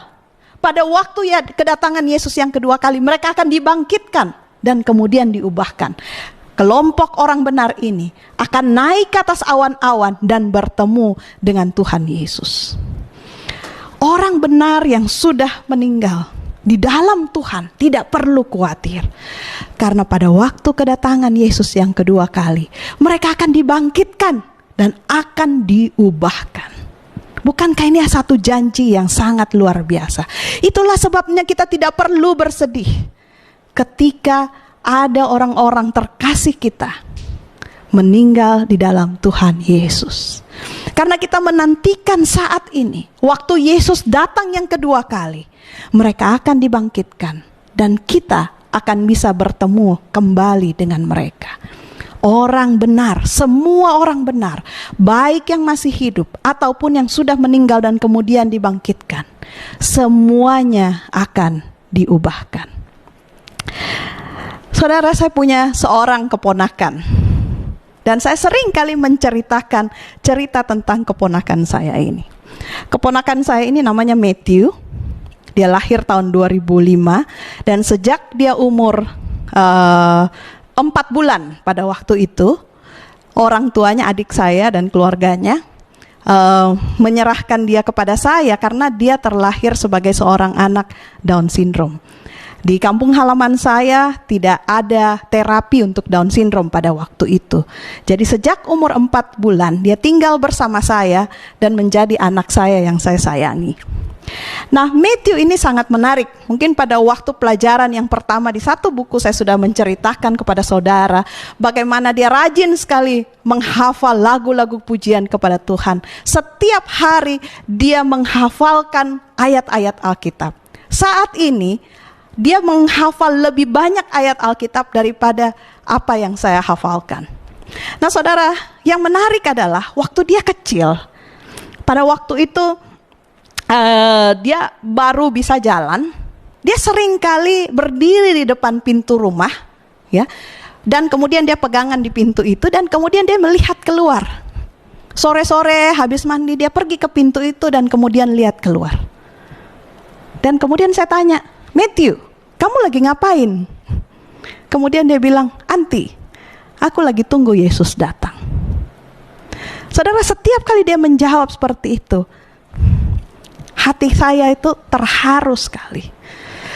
Pada waktu kedatangan Yesus yang kedua kali, mereka akan dibangkitkan. Dan kemudian diubahkan. Kelompok orang benar ini akan naik ke atas awan-awan dan bertemu dengan Tuhan Yesus. Orang benar yang sudah meninggal di dalam Tuhan tidak perlu khawatir. Karena pada waktu kedatangan Yesus yang kedua kali, mereka akan dibangkitkan dan akan diubahkan. Bukankah ini satu janji yang sangat luar biasa? Itulah sebabnya kita tidak perlu bersedih ketika ada orang-orang terkasih kita meninggal di dalam Tuhan Yesus. Karena kita menantikan saat ini, waktu Yesus datang yang kedua kali, mereka akan dibangkitkan dan kita akan bisa bertemu kembali dengan mereka. Orang benar, semua orang benar, baik yang masih hidup ataupun yang sudah meninggal dan kemudian dibangkitkan, semuanya akan diubahkan. Saudara, saya punya seorang keponakan, dan saya sering kali menceritakan cerita tentang keponakan saya ini. Keponakan saya ini namanya Matthew. Dia lahir tahun 2005, dan sejak dia umur 4 bulan pada waktu itu, orang tuanya, adik saya dan keluarganya menyerahkan dia kepada saya karena dia terlahir sebagai seorang anak Down syndrome. Di kampung halaman saya tidak ada terapi untuk Down syndrome pada waktu itu. Jadi sejak umur 4 bulan dia tinggal bersama saya dan menjadi anak saya yang saya sayangi. Nah, Matthew ini sangat menarik. Mungkin pada waktu pelajaran yang pertama di satu buku saya sudah menceritakan kepada saudara bagaimana dia rajin sekali menghafal lagu-lagu pujian kepada Tuhan. Setiap hari dia menghafalkan ayat-ayat Alkitab. Saat ini dia menghafal lebih banyak ayat Alkitab daripada apa yang saya hafalkan. Nah, saudara, yang menarik adalah waktu dia kecil, pada waktu itu dia baru bisa jalan, dia sering kali berdiri di depan pintu rumah, ya, dan kemudian dia pegangan di pintu itu, dan kemudian dia melihat keluar. Sore-sore habis mandi dia pergi ke pintu itu dan kemudian lihat keluar. Dan kemudian saya tanya, Matthew, kamu lagi ngapain? Kemudian dia bilang, Anti, aku lagi tunggu Yesus datang. Saudara, setiap kali dia menjawab seperti itu, hati saya itu terharu sekali.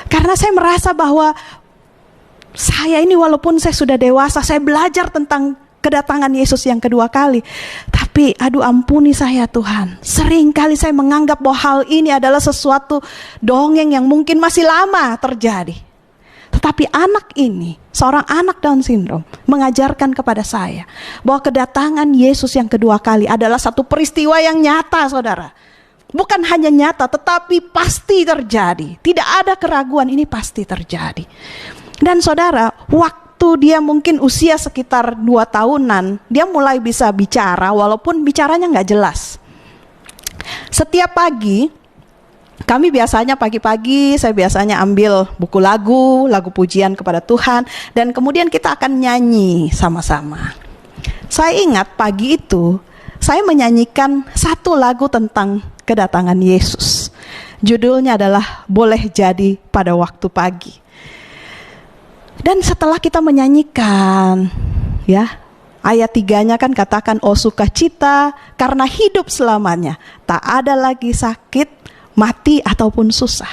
Karena saya merasa bahwa saya ini walaupun saya sudah dewasa, saya belajar tentang kedatangan Yesus yang kedua kali. Tapi aduh ampuni saya Tuhan, sering kali saya menganggap bahwa hal ini adalah sesuatu dongeng yang mungkin masih lama terjadi. Tetapi anak ini, seorang anak Down syndrome, mengajarkan kepada saya bahwa kedatangan Yesus yang kedua kali adalah satu peristiwa yang nyata, saudara. Bukan hanya nyata, tetapi pasti terjadi. Tidak ada keraguan, ini pasti terjadi. Dan saudara, waktu dia mungkin usia sekitar 2 tahunan, dia mulai bisa bicara, walaupun bicaranya nggak jelas. Setiap pagi, kami biasanya pagi-pagi, saya biasanya ambil buku lagu pujian kepada Tuhan, dan kemudian kita akan nyanyi sama-sama. Saya ingat pagi itu, saya menyanyikan satu lagu tentang kedatangan Yesus. Judulnya adalah Boleh Jadi Pada Waktu Pagi. Dan setelah kita menyanyikan, ya, ayat 3-nya kan katakan, oh sukacita karena hidup selamanya, tak ada lagi sakit, mati ataupun susah.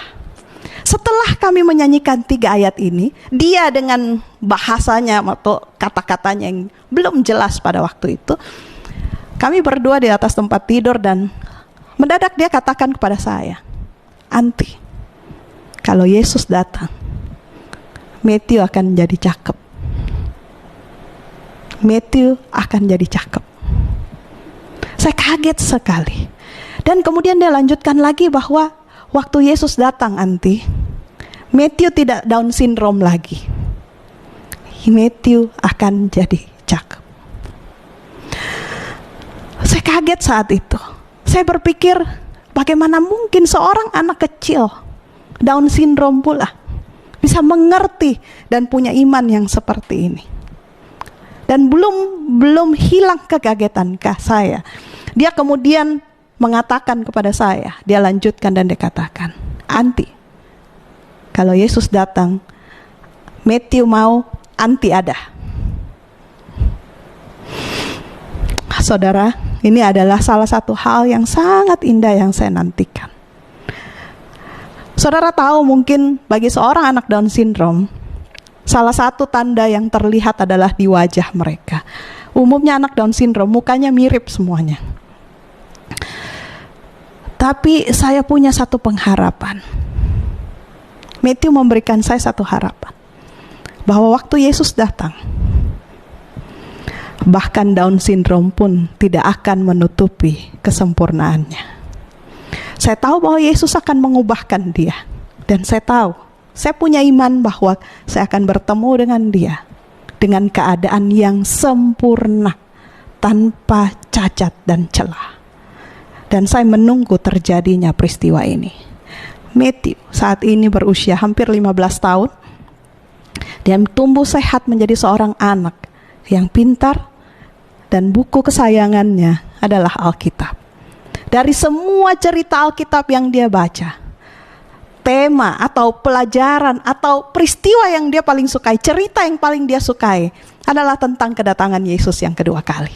Setelah kami menyanyikan 3 ayat ini, dia dengan bahasanya atau kata-katanya yang belum jelas pada waktu itu, kami berdua di atas tempat tidur dan mendadak dia katakan kepada saya, Anti, kalau Yesus datang, Matthew akan jadi cakep. Matthew akan jadi cakep. Saya kaget sekali. Dan kemudian dia lanjutkan lagi bahwa waktu Yesus datang, Anti, Matthew tidak Down syndrome lagi. Matthew akan jadi cakep. Saya kaget saat itu. Saya berpikir, bagaimana mungkin seorang anak kecil Down syndrome pula bisa mengerti dan punya iman yang seperti ini. Dan belum hilang kekagetan saya. Dia kemudian mengatakan kepada saya, dia lanjutkan dan dia katakan, Anti, kalau Yesus datang, Matthew mau, Anti ada. Saudara, ini adalah salah satu hal yang sangat indah yang saya nantikan. Saudara tahu mungkin bagi seorang anak Down syndrome, salah satu tanda yang terlihat adalah di wajah mereka. Umumnya anak Down syndrome mukanya mirip semuanya. Tapi saya punya satu pengharapan. Matthew memberikan saya satu harapan. Bahwa waktu Yesus datang, bahkan Down syndrome pun tidak akan menutupi kesempurnaannya. Saya tahu bahwa Yesus akan mengubahkan dia. Dan saya tahu, saya punya iman bahwa saya akan bertemu dengan dia dengan keadaan yang sempurna, tanpa cacat dan celah. Dan saya menunggu terjadinya peristiwa ini. Matthew saat ini berusia hampir 15 tahun. Dia tumbuh sehat menjadi seorang anak yang pintar, dan buku kesayangannya adalah Alkitab. Dari semua cerita Alkitab yang dia baca, tema atau pelajaran atau peristiwa yang dia paling sukai, cerita yang paling dia sukai adalah tentang kedatangan Yesus yang kedua kali.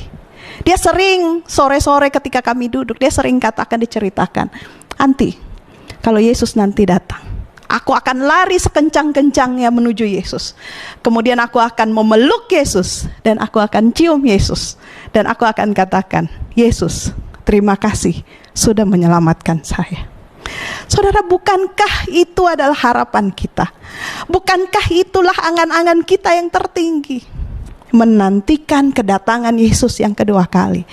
Dia sering sore-sore ketika kami duduk, dia sering diceritakan, "Anti, kalau Yesus nanti datang, aku akan lari sekencang-kencangnya menuju Yesus. Kemudian aku akan memeluk Yesus, dan aku akan cium Yesus. Dan aku akan katakan, Yesus, terima kasih sudah menyelamatkan saya." Saudara, bukankah itu adalah harapan kita? Bukankah itulah angan-angan kita yang tertinggi? Menantikan kedatangan Yesus yang kedua kali.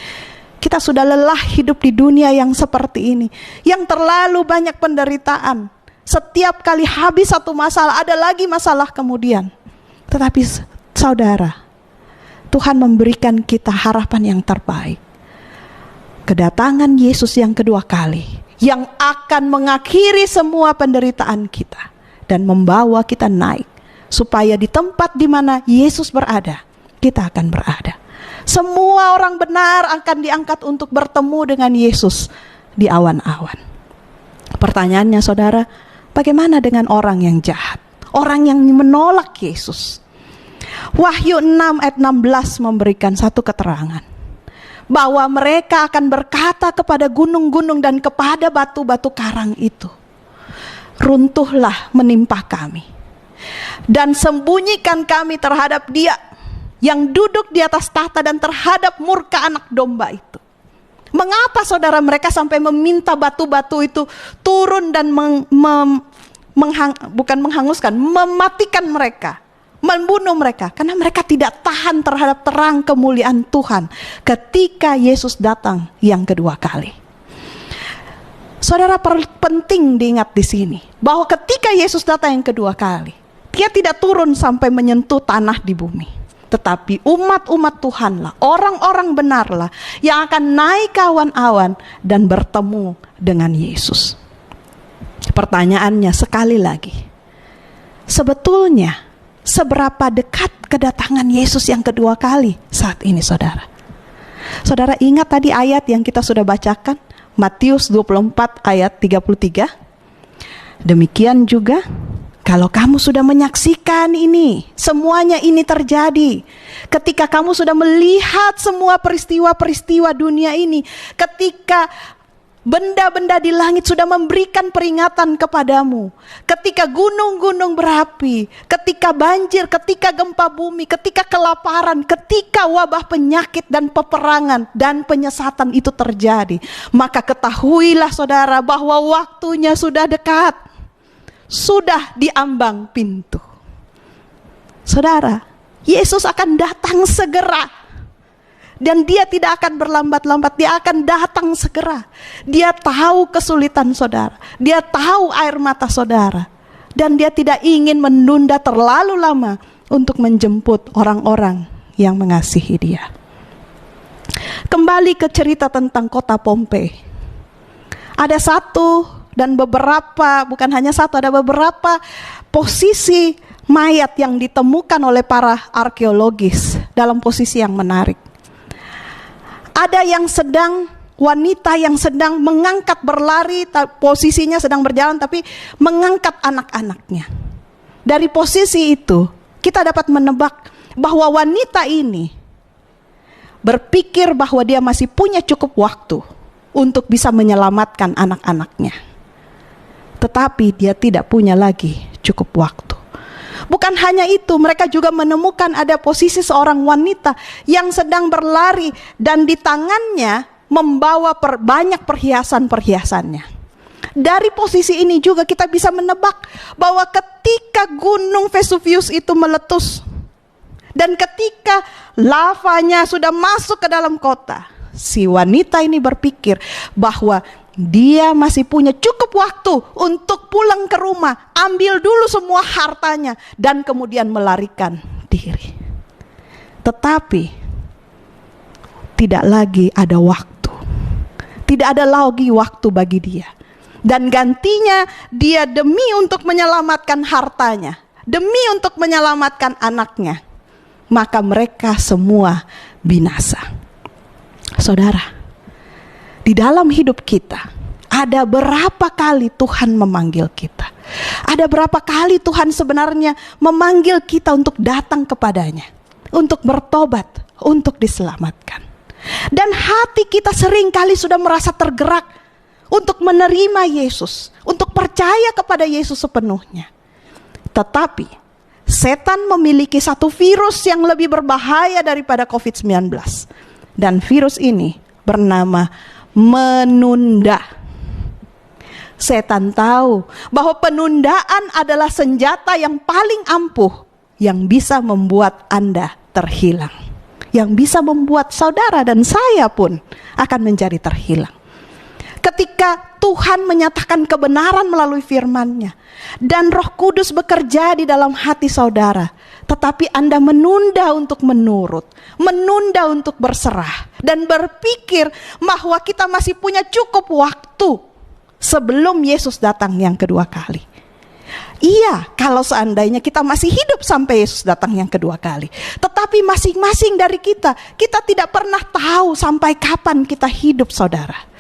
Kita sudah lelah hidup di dunia yang seperti ini, yang terlalu banyak penderitaan. Setiap kali habis satu masalah, ada lagi masalah kemudian. Tetapi saudara, Tuhan memberikan kita harapan yang terbaik. Kedatangan Yesus yang kedua kali, yang akan mengakhiri semua penderitaan kita dan membawa kita naik, supaya di tempat di mana Yesus berada, kita akan berada. Semua orang benar akan diangkat untuk bertemu dengan Yesus di awan-awan. Pertanyaannya saudara, bagaimana dengan orang yang jahat? Orang yang menolak Yesus. Wahyu 6 ayat 16 memberikan satu keterangan. Bahwa mereka akan berkata kepada gunung-gunung dan kepada batu-batu karang itu, "Runtuhlah menimpa kami. Dan sembunyikan kami terhadap dia yang duduk di atas tahta dan terhadap murka anak domba itu." Mengapa saudara mereka sampai meminta batu-batu itu turun dan mematikan mereka, membunuh mereka? Karena mereka tidak tahan terhadap terang kemuliaan Tuhan ketika Yesus datang yang kedua kali. Saudara, penting diingat di sini bahwa ketika Yesus datang yang kedua kali, dia tidak turun sampai menyentuh tanah di bumi. Tetapi umat-umat Tuhanlah, orang-orang benarlah yang akan naik ke awan-awan dan bertemu dengan Yesus. Pertanyaannya sekali lagi, sebetulnya seberapa dekat kedatangan Yesus yang kedua kali saat ini saudara? Saudara ingat tadi ayat yang kita sudah bacakan, Matius 24 ayat 33. Demikian juga kalau kamu sudah menyaksikan ini, semuanya ini terjadi, ketika kamu sudah melihat semua peristiwa-peristiwa dunia ini, ketika benda-benda di langit sudah memberikan peringatan kepadamu, ketika gunung-gunung berapi, ketika banjir, ketika gempa bumi, ketika kelaparan, ketika wabah penyakit dan peperangan dan penyesatan itu terjadi, maka ketahuilah saudara bahwa waktunya sudah dekat, sudah diambang pintu. Saudara, Yesus akan datang segera. Dan dia tidak akan berlambat-lambat, dia akan datang segera. Dia tahu kesulitan saudara, dia tahu air mata saudara. Dan dia tidak ingin menunda terlalu lama untuk menjemput orang-orang yang mengasihi dia. Kembali ke cerita tentang kota Pompei. Ada satu dan beberapa, bukan hanya satu, ada beberapa posisi mayat yang ditemukan oleh para arkeologis dalam posisi yang menarik. Ada yang wanita yang sedang mengangkat berlari, posisinya sedang berjalan tapi mengangkat anak-anaknya. Dari posisi itu kita dapat menebak bahwa wanita ini berpikir bahwa dia masih punya cukup waktu untuk bisa menyelamatkan anak-anaknya. tetapi dia tidak punya lagi cukup waktu. Bukan hanya itu, mereka juga menemukan ada posisi seorang wanita yang sedang berlari dan di tangannya membawa banyak perhiasan-perhiasannya. Dari posisi ini juga kita bisa menebak bahwa ketika gunung Vesuvius itu meletus dan ketika lavanya sudah masuk ke dalam kota, si wanita ini berpikir bahwa dia masih punya cukup waktu untuk pulang ke rumah, ambil dulu semua hartanya dan kemudian melarikan diri. Tetapi tidak lagi ada waktu. Tidak ada lagi waktu bagi dia. Dan gantinya dia demi untuk menyelamatkan hartanya, demi untuk menyelamatkan anaknya, maka mereka semua binasa. Saudara, di dalam hidup kita ada berapa kali Tuhan memanggil kita? Ada berapa kali Tuhan sebenarnya memanggil kita untuk datang kepadanya, untuk bertobat, untuk diselamatkan. Dan hati kita seringkali sudah merasa tergerak untuk menerima Yesus, untuk percaya kepada Yesus sepenuhnya. Tetapi setan memiliki satu virus yang lebih berbahaya daripada COVID-19. Dan virus ini bernama menunda. Setan tahu bahwa penundaan adalah senjata yang paling ampuh yang bisa membuat Anda terhilang, yang bisa membuat saudara dan saya pun akan menjadi terhilang. Ketika Tuhan menyatakan kebenaran melalui firman-Nya dan Roh Kudus bekerja di dalam hati saudara, tetapi Anda menunda untuk menurut, menunda untuk berserah dan berpikir bahwa kita masih punya cukup waktu sebelum Yesus datang yang kedua kali. Iya, kalau seandainya kita masih hidup sampai Yesus datang yang kedua kali. Tetapi masing-masing dari kita tidak pernah tahu sampai kapan kita hidup, saudara.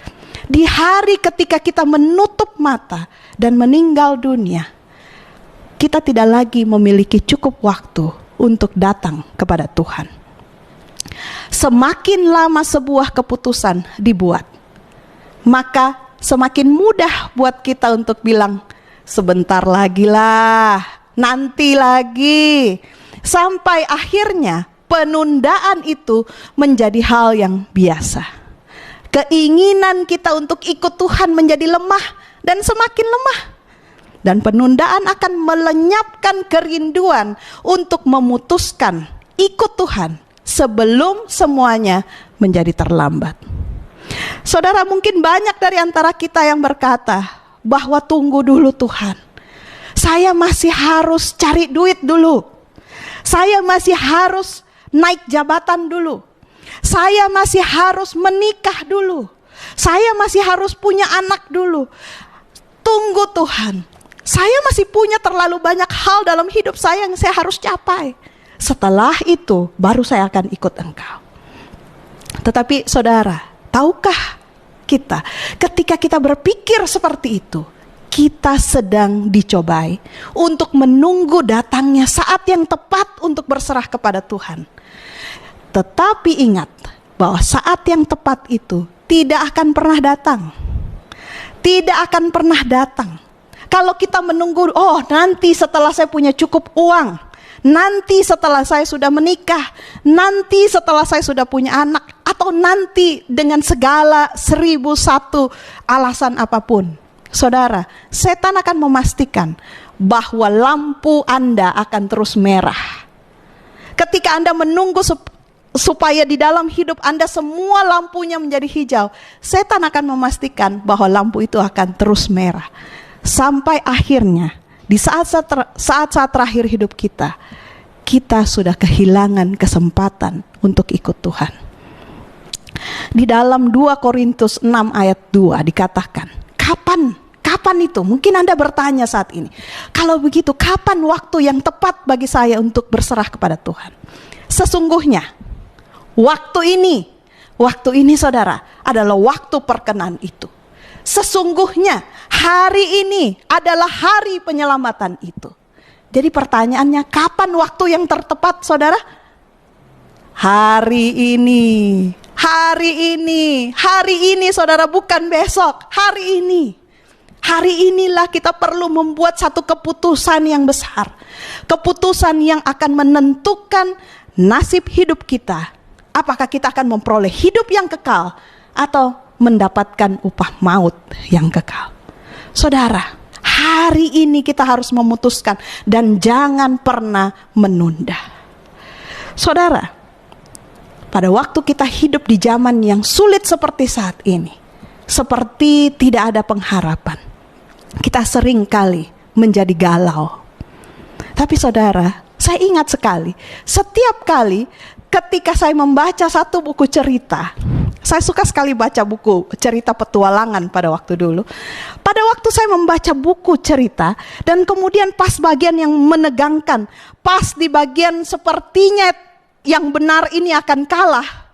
Di hari ketika kita menutup mata dan meninggal dunia, kita tidak lagi memiliki cukup waktu untuk datang kepada Tuhan. Semakin lama sebuah keputusan dibuat, maka semakin mudah buat kita untuk bilang, sebentar lagi lah, nanti lagi. Sampai akhirnya penundaan itu menjadi hal yang biasa. Keinginan kita untuk ikut Tuhan menjadi lemah dan semakin lemah. Dan penundaan akan melenyapkan kerinduan untuk memutuskan ikut Tuhan sebelum semuanya menjadi terlambat. Saudara, mungkin banyak dari antara kita yang berkata bahwa tunggu dulu Tuhan. Saya masih harus cari duit dulu. Saya masih harus naik jabatan dulu. Saya masih harus menikah dulu. Saya masih harus punya anak dulu. Tunggu Tuhan. Saya masih punya terlalu banyak hal dalam hidup saya yang saya harus capai. Setelah itu baru saya akan ikut Engkau. Tetapi saudara, tahukah kita ketika kita berpikir seperti itu, kita sedang dicobai untuk menunggu datangnya saat yang tepat untuk berserah kepada Tuhan. Tetapi ingat bahwa saat yang tepat itu tidak akan pernah datang. Tidak akan pernah datang. Kalau kita menunggu, oh nanti setelah saya punya cukup uang, nanti setelah saya sudah menikah, nanti setelah saya sudah punya anak, atau nanti dengan segala 1001 alasan apapun. Saudara, setan akan memastikan bahwa lampu Anda akan terus merah. Ketika Anda menunggu supaya di dalam hidup Anda semua lampunya menjadi hijau, setan akan memastikan bahwa lampu itu akan terus merah. Sampai akhirnya di saat-saat terakhir hidup kita, kita sudah kehilangan kesempatan untuk ikut Tuhan. Di dalam 2 Korintus 6 ayat 2 dikatakan, kapan itu? Mungkin Anda bertanya saat ini, kalau begitu kapan waktu yang tepat bagi saya untuk berserah kepada Tuhan? Sesungguhnya waktu ini saudara adalah waktu perkenan itu. Sesungguhnya hari ini adalah hari penyelamatan itu. Jadi pertanyaannya, kapan waktu yang tertepat saudara? Hari ini saudara, bukan besok, hari ini. Hari inilah kita perlu membuat satu keputusan yang besar. Keputusan yang akan menentukan nasib hidup kita. Apakah kita akan memperoleh hidup yang kekal atau mendapatkan upah maut yang kekal. Saudara, hari ini kita harus memutuskan dan jangan pernah menunda. Saudara, pada waktu kita hidup di zaman yang sulit seperti saat ini, seperti tidak ada pengharapan, kita sering kali menjadi galau. Tapi saudara, saya ingat sekali, setiap kali ketika saya membaca satu buku cerita, saya suka sekali baca buku cerita petualangan pada waktu dulu. Pada waktu saya membaca buku cerita, dan kemudian pas bagian yang menegangkan, pas di bagian sepertinya yang benar ini akan kalah,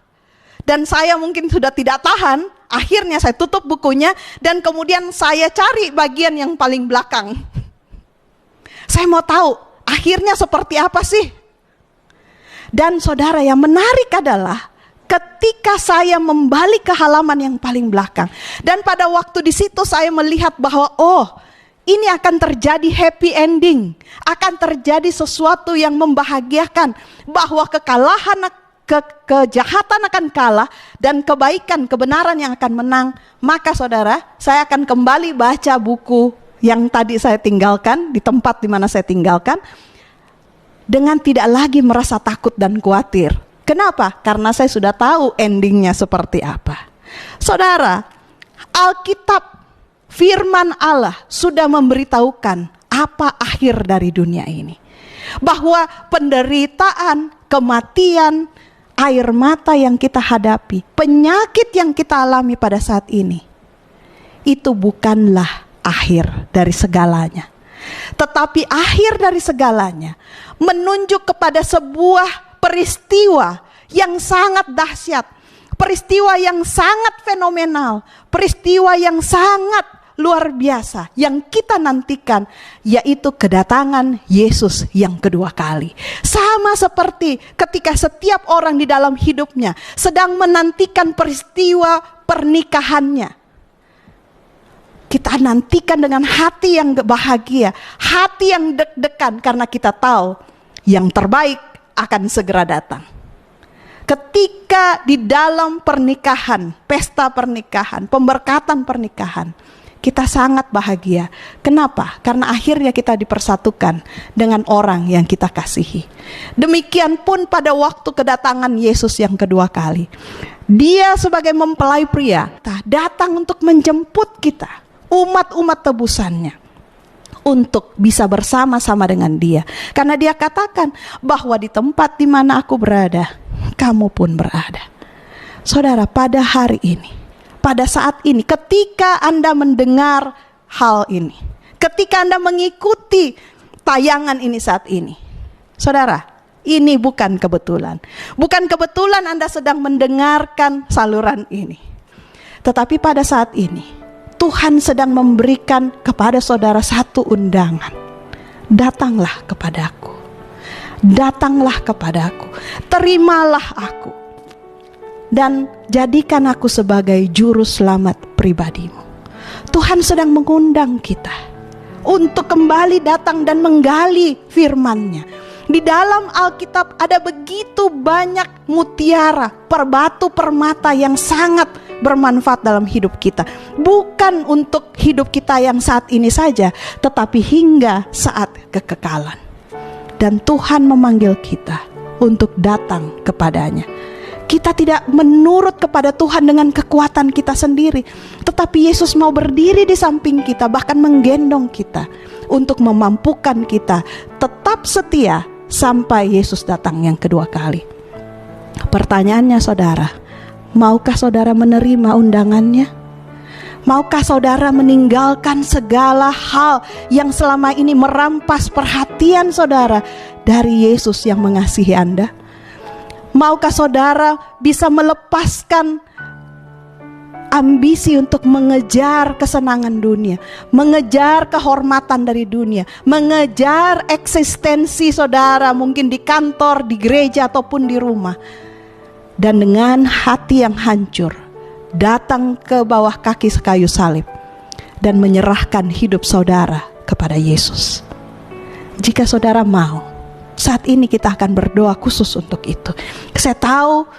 dan saya mungkin sudah tidak tahan, akhirnya saya tutup bukunya dan kemudian saya cari bagian yang paling belakang. Saya mau tahu akhirnya seperti apa sih? Dan saudara, yang menarik adalah ketika saya membalik ke halaman yang paling belakang, dan pada waktu di situ saya melihat bahwa ini akan terjadi happy ending, akan terjadi sesuatu yang membahagiakan, bahwa kejahatan akan kalah dan kebaikan, kebenaran yang akan menang. Maka saudara, saya akan kembali baca buku yang tadi saya tinggalkan di tempat di mana saya tinggalkan, dengan tidak lagi merasa takut dan khawatir. Kenapa? Karena saya sudah tahu endingnya seperti apa. Saudara, Alkitab, firman Allah sudah memberitahukan apa akhir dari dunia ini. Bahwa penderitaan, kematian, air mata yang kita hadapi, penyakit yang kita alami pada saat ini, itu bukanlah akhir dari segalanya. Tetapi akhir dari segalanya menunjuk kepada sebuah peristiwa yang sangat dahsyat, peristiwa yang sangat fenomenal, peristiwa yang sangat luar biasa yang kita nantikan, yaitu kedatangan Yesus yang kedua kali. Sama seperti ketika setiap orang di dalam hidupnya sedang menantikan peristiwa pernikahannya. Kita nantikan dengan hati yang bahagia, hati yang deg-degan, karena kita tahu yang terbaik akan segera datang. Ketika di dalam pernikahan, pesta pernikahan, pemberkatan pernikahan, kita sangat bahagia. Kenapa? Karena akhirnya kita dipersatukan dengan orang yang kita kasihi. Demikian pun pada waktu kedatangan Yesus yang kedua kali. Dia sebagai mempelai pria datang untuk menjemput kita, umat-umat tebusannya, untuk bisa bersama-sama dengan dia. Karena dia katakan bahwa di tempat di mana aku berada, kamu pun berada. Saudara, pada hari ini, pada saat ini, ketika Anda mendengar hal ini, ketika Anda mengikuti tayangan ini saat ini, saudara, ini bukan kebetulan. Bukan kebetulan Anda sedang mendengarkan saluran ini. Tetapi pada saat ini, Tuhan sedang memberikan kepada saudara satu undangan. Datanglah kepadaku. Datanglah kepadaku. Terimalah aku. Dan jadikan aku sebagai juru selamat pribadimu. Tuhan sedang mengundang kita untuk kembali datang dan menggali firman-Nya. Di dalam Alkitab ada begitu banyak mutiara, perbatu permata yang sangat bermanfaat dalam hidup kita. Bukan untuk hidup kita yang saat ini saja, tetapi hingga saat kekekalan. Dan Tuhan memanggil kita untuk datang kepadanya. Kita tidak menurut kepada Tuhan dengan kekuatan kita sendiri, tetapi Yesus mau berdiri di samping kita, bahkan menggendong kita untuk memampukan kita tetap setia sampai Yesus datang yang kedua kali. Pertanyaannya saudara, maukah saudara menerima undangannya? Maukah saudara meninggalkan segala hal yang selama ini merampas perhatian saudara dari Yesus yang mengasihi Anda? Maukah saudara bisa melepaskan ambisi untuk mengejar kesenangan dunia, mengejar kehormatan dari dunia, mengejar eksistensi saudara mungkin di kantor, di gereja ataupun di rumah, dan dengan hati yang hancur datang ke bawah kaki kayu salib dan menyerahkan hidup saudara kepada Yesus? Jika saudara mau, saat ini kita akan berdoa khusus untuk itu. Saya tahu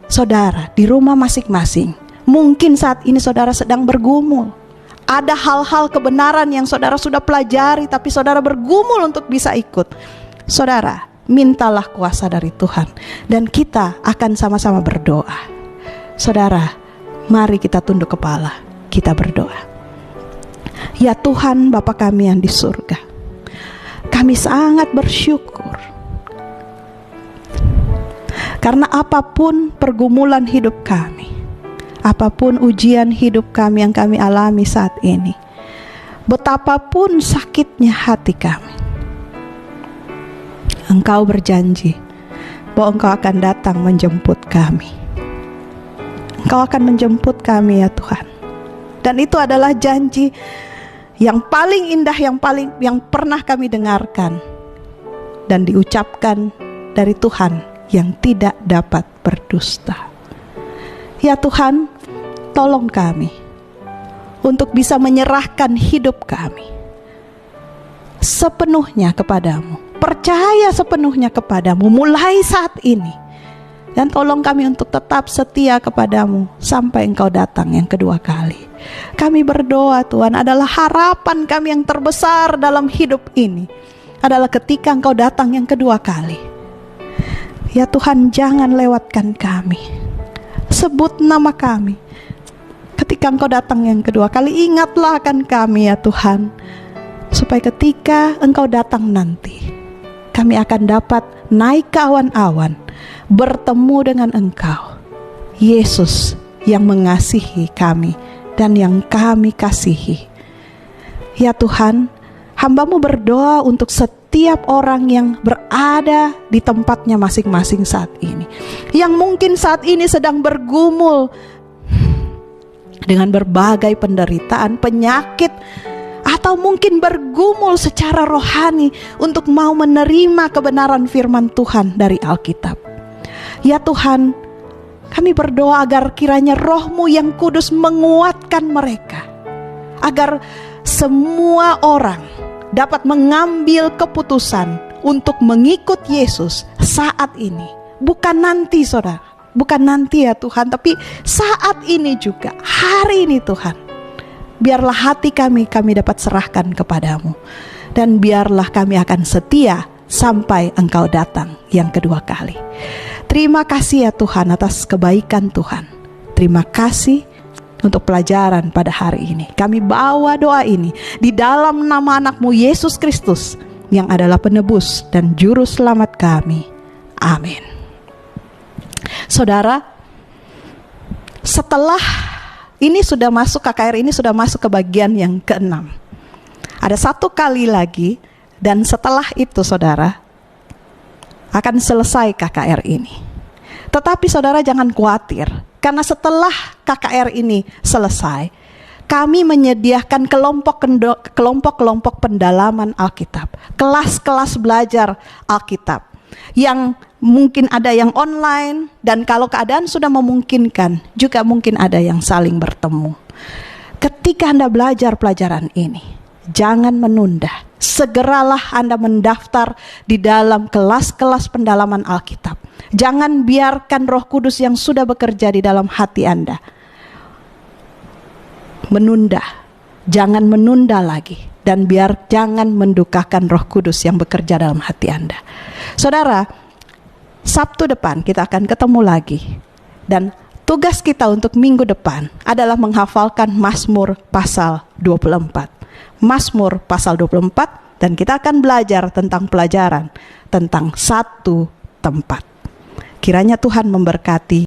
saudara di rumah masing-masing, mungkin saat ini saudara sedang bergumul. Ada hal-hal kebenaran yang saudara sudah pelajari, tapi saudara bergumul untuk bisa ikut. Saudara, mintalah kuasa dari Tuhan, dan kita akan sama-sama berdoa. Saudara, mari kita tunduk kepala, kita berdoa. Ya Tuhan, Bapa kami yang di surga, kami sangat bersyukur karena apapun pergumulan hidup kami, apapun ujian hidup kami yang kami alami saat ini, betapapun sakitnya hati kami, Engkau berjanji bahwa Engkau akan datang menjemput kami. Engkau akan menjemput kami ya Tuhan. Dan itu adalah janji yang paling indah, yang pernah kami dengarkan dan diucapkan dari Tuhan yang tidak dapat berdusta. Ya Tuhan, tolong kami untuk bisa menyerahkan hidup kami sepenuhnya kepadamu, percaya sepenuhnya kepadamu mulai saat ini. Dan tolong kami untuk tetap setia kepadamu sampai Engkau datang yang kedua kali. Kami berdoa Tuhan, adalah harapan kami yang terbesar dalam hidup ini adalah ketika Engkau datang yang kedua kali. Ya Tuhan, jangan lewatkan kami. Sebut nama kami ketika Engkau datang yang kedua kali. Ingatlah akan kami ya Tuhan, supaya ketika Engkau datang nanti, kami akan dapat naik ke awan-awan, bertemu dengan Engkau, Yesus yang mengasihi kami dan yang kami kasihi. Ya Tuhan, hamba-Mu berdoa untuk setiap orang yang berada di tempatnya masing-masing saat ini, yang mungkin saat ini sedang bergumul dengan berbagai penderitaan, penyakit, atau mungkin bergumul secara rohani untuk mau menerima kebenaran firman Tuhan dari Alkitab. Ya Tuhan, kami berdoa agar kiranya Roh-Mu yang kudus menguatkan mereka, agar semua orang dapat mengambil keputusan untuk mengikut Yesus saat ini. Bukan nanti saudara, bukan nanti ya Tuhan, tapi saat ini juga, hari ini Tuhan. Biarlah hati kami dapat serahkan kepadamu, dan biarlah kami akan setia sampai Engkau datang yang kedua kali. Terima kasih ya Tuhan atas kebaikan Tuhan. Terima kasih untuk pelajaran pada hari ini. Kami bawa doa ini di dalam nama anak-Mu Yesus Kristus yang adalah penebus dan juru selamat kami. Amin. Saudara, setelah ini sudah masuk, KKR ini sudah masuk ke bagian yang ke-6. Ada satu kali lagi, dan setelah itu saudara akan selesai KKR ini. Tetapi saudara jangan khawatir, karena setelah KKR ini selesai, kami menyediakan kelompok-kelompok pendalaman Alkitab, kelas-kelas belajar Alkitab, yang mungkin ada yang online, dan kalau keadaan sudah memungkinkan, juga mungkin ada yang saling bertemu. Ketika Anda belajar pelajaran ini, jangan menunda. Segeralah Anda mendaftar di dalam kelas-kelas pendalaman Alkitab. Jangan biarkan Roh Kudus yang sudah bekerja di dalam hati Anda menunda. Jangan menunda lagi, dan jangan mendukakan Roh Kudus yang bekerja dalam hati Anda. Saudara, Sabtu depan kita akan ketemu lagi, dan tugas kita untuk minggu depan adalah menghafalkan Mazmur pasal 24. Mazmur pasal 24, dan kita akan belajar tentang pelajaran tentang satu tempat. Kiranya Tuhan memberkati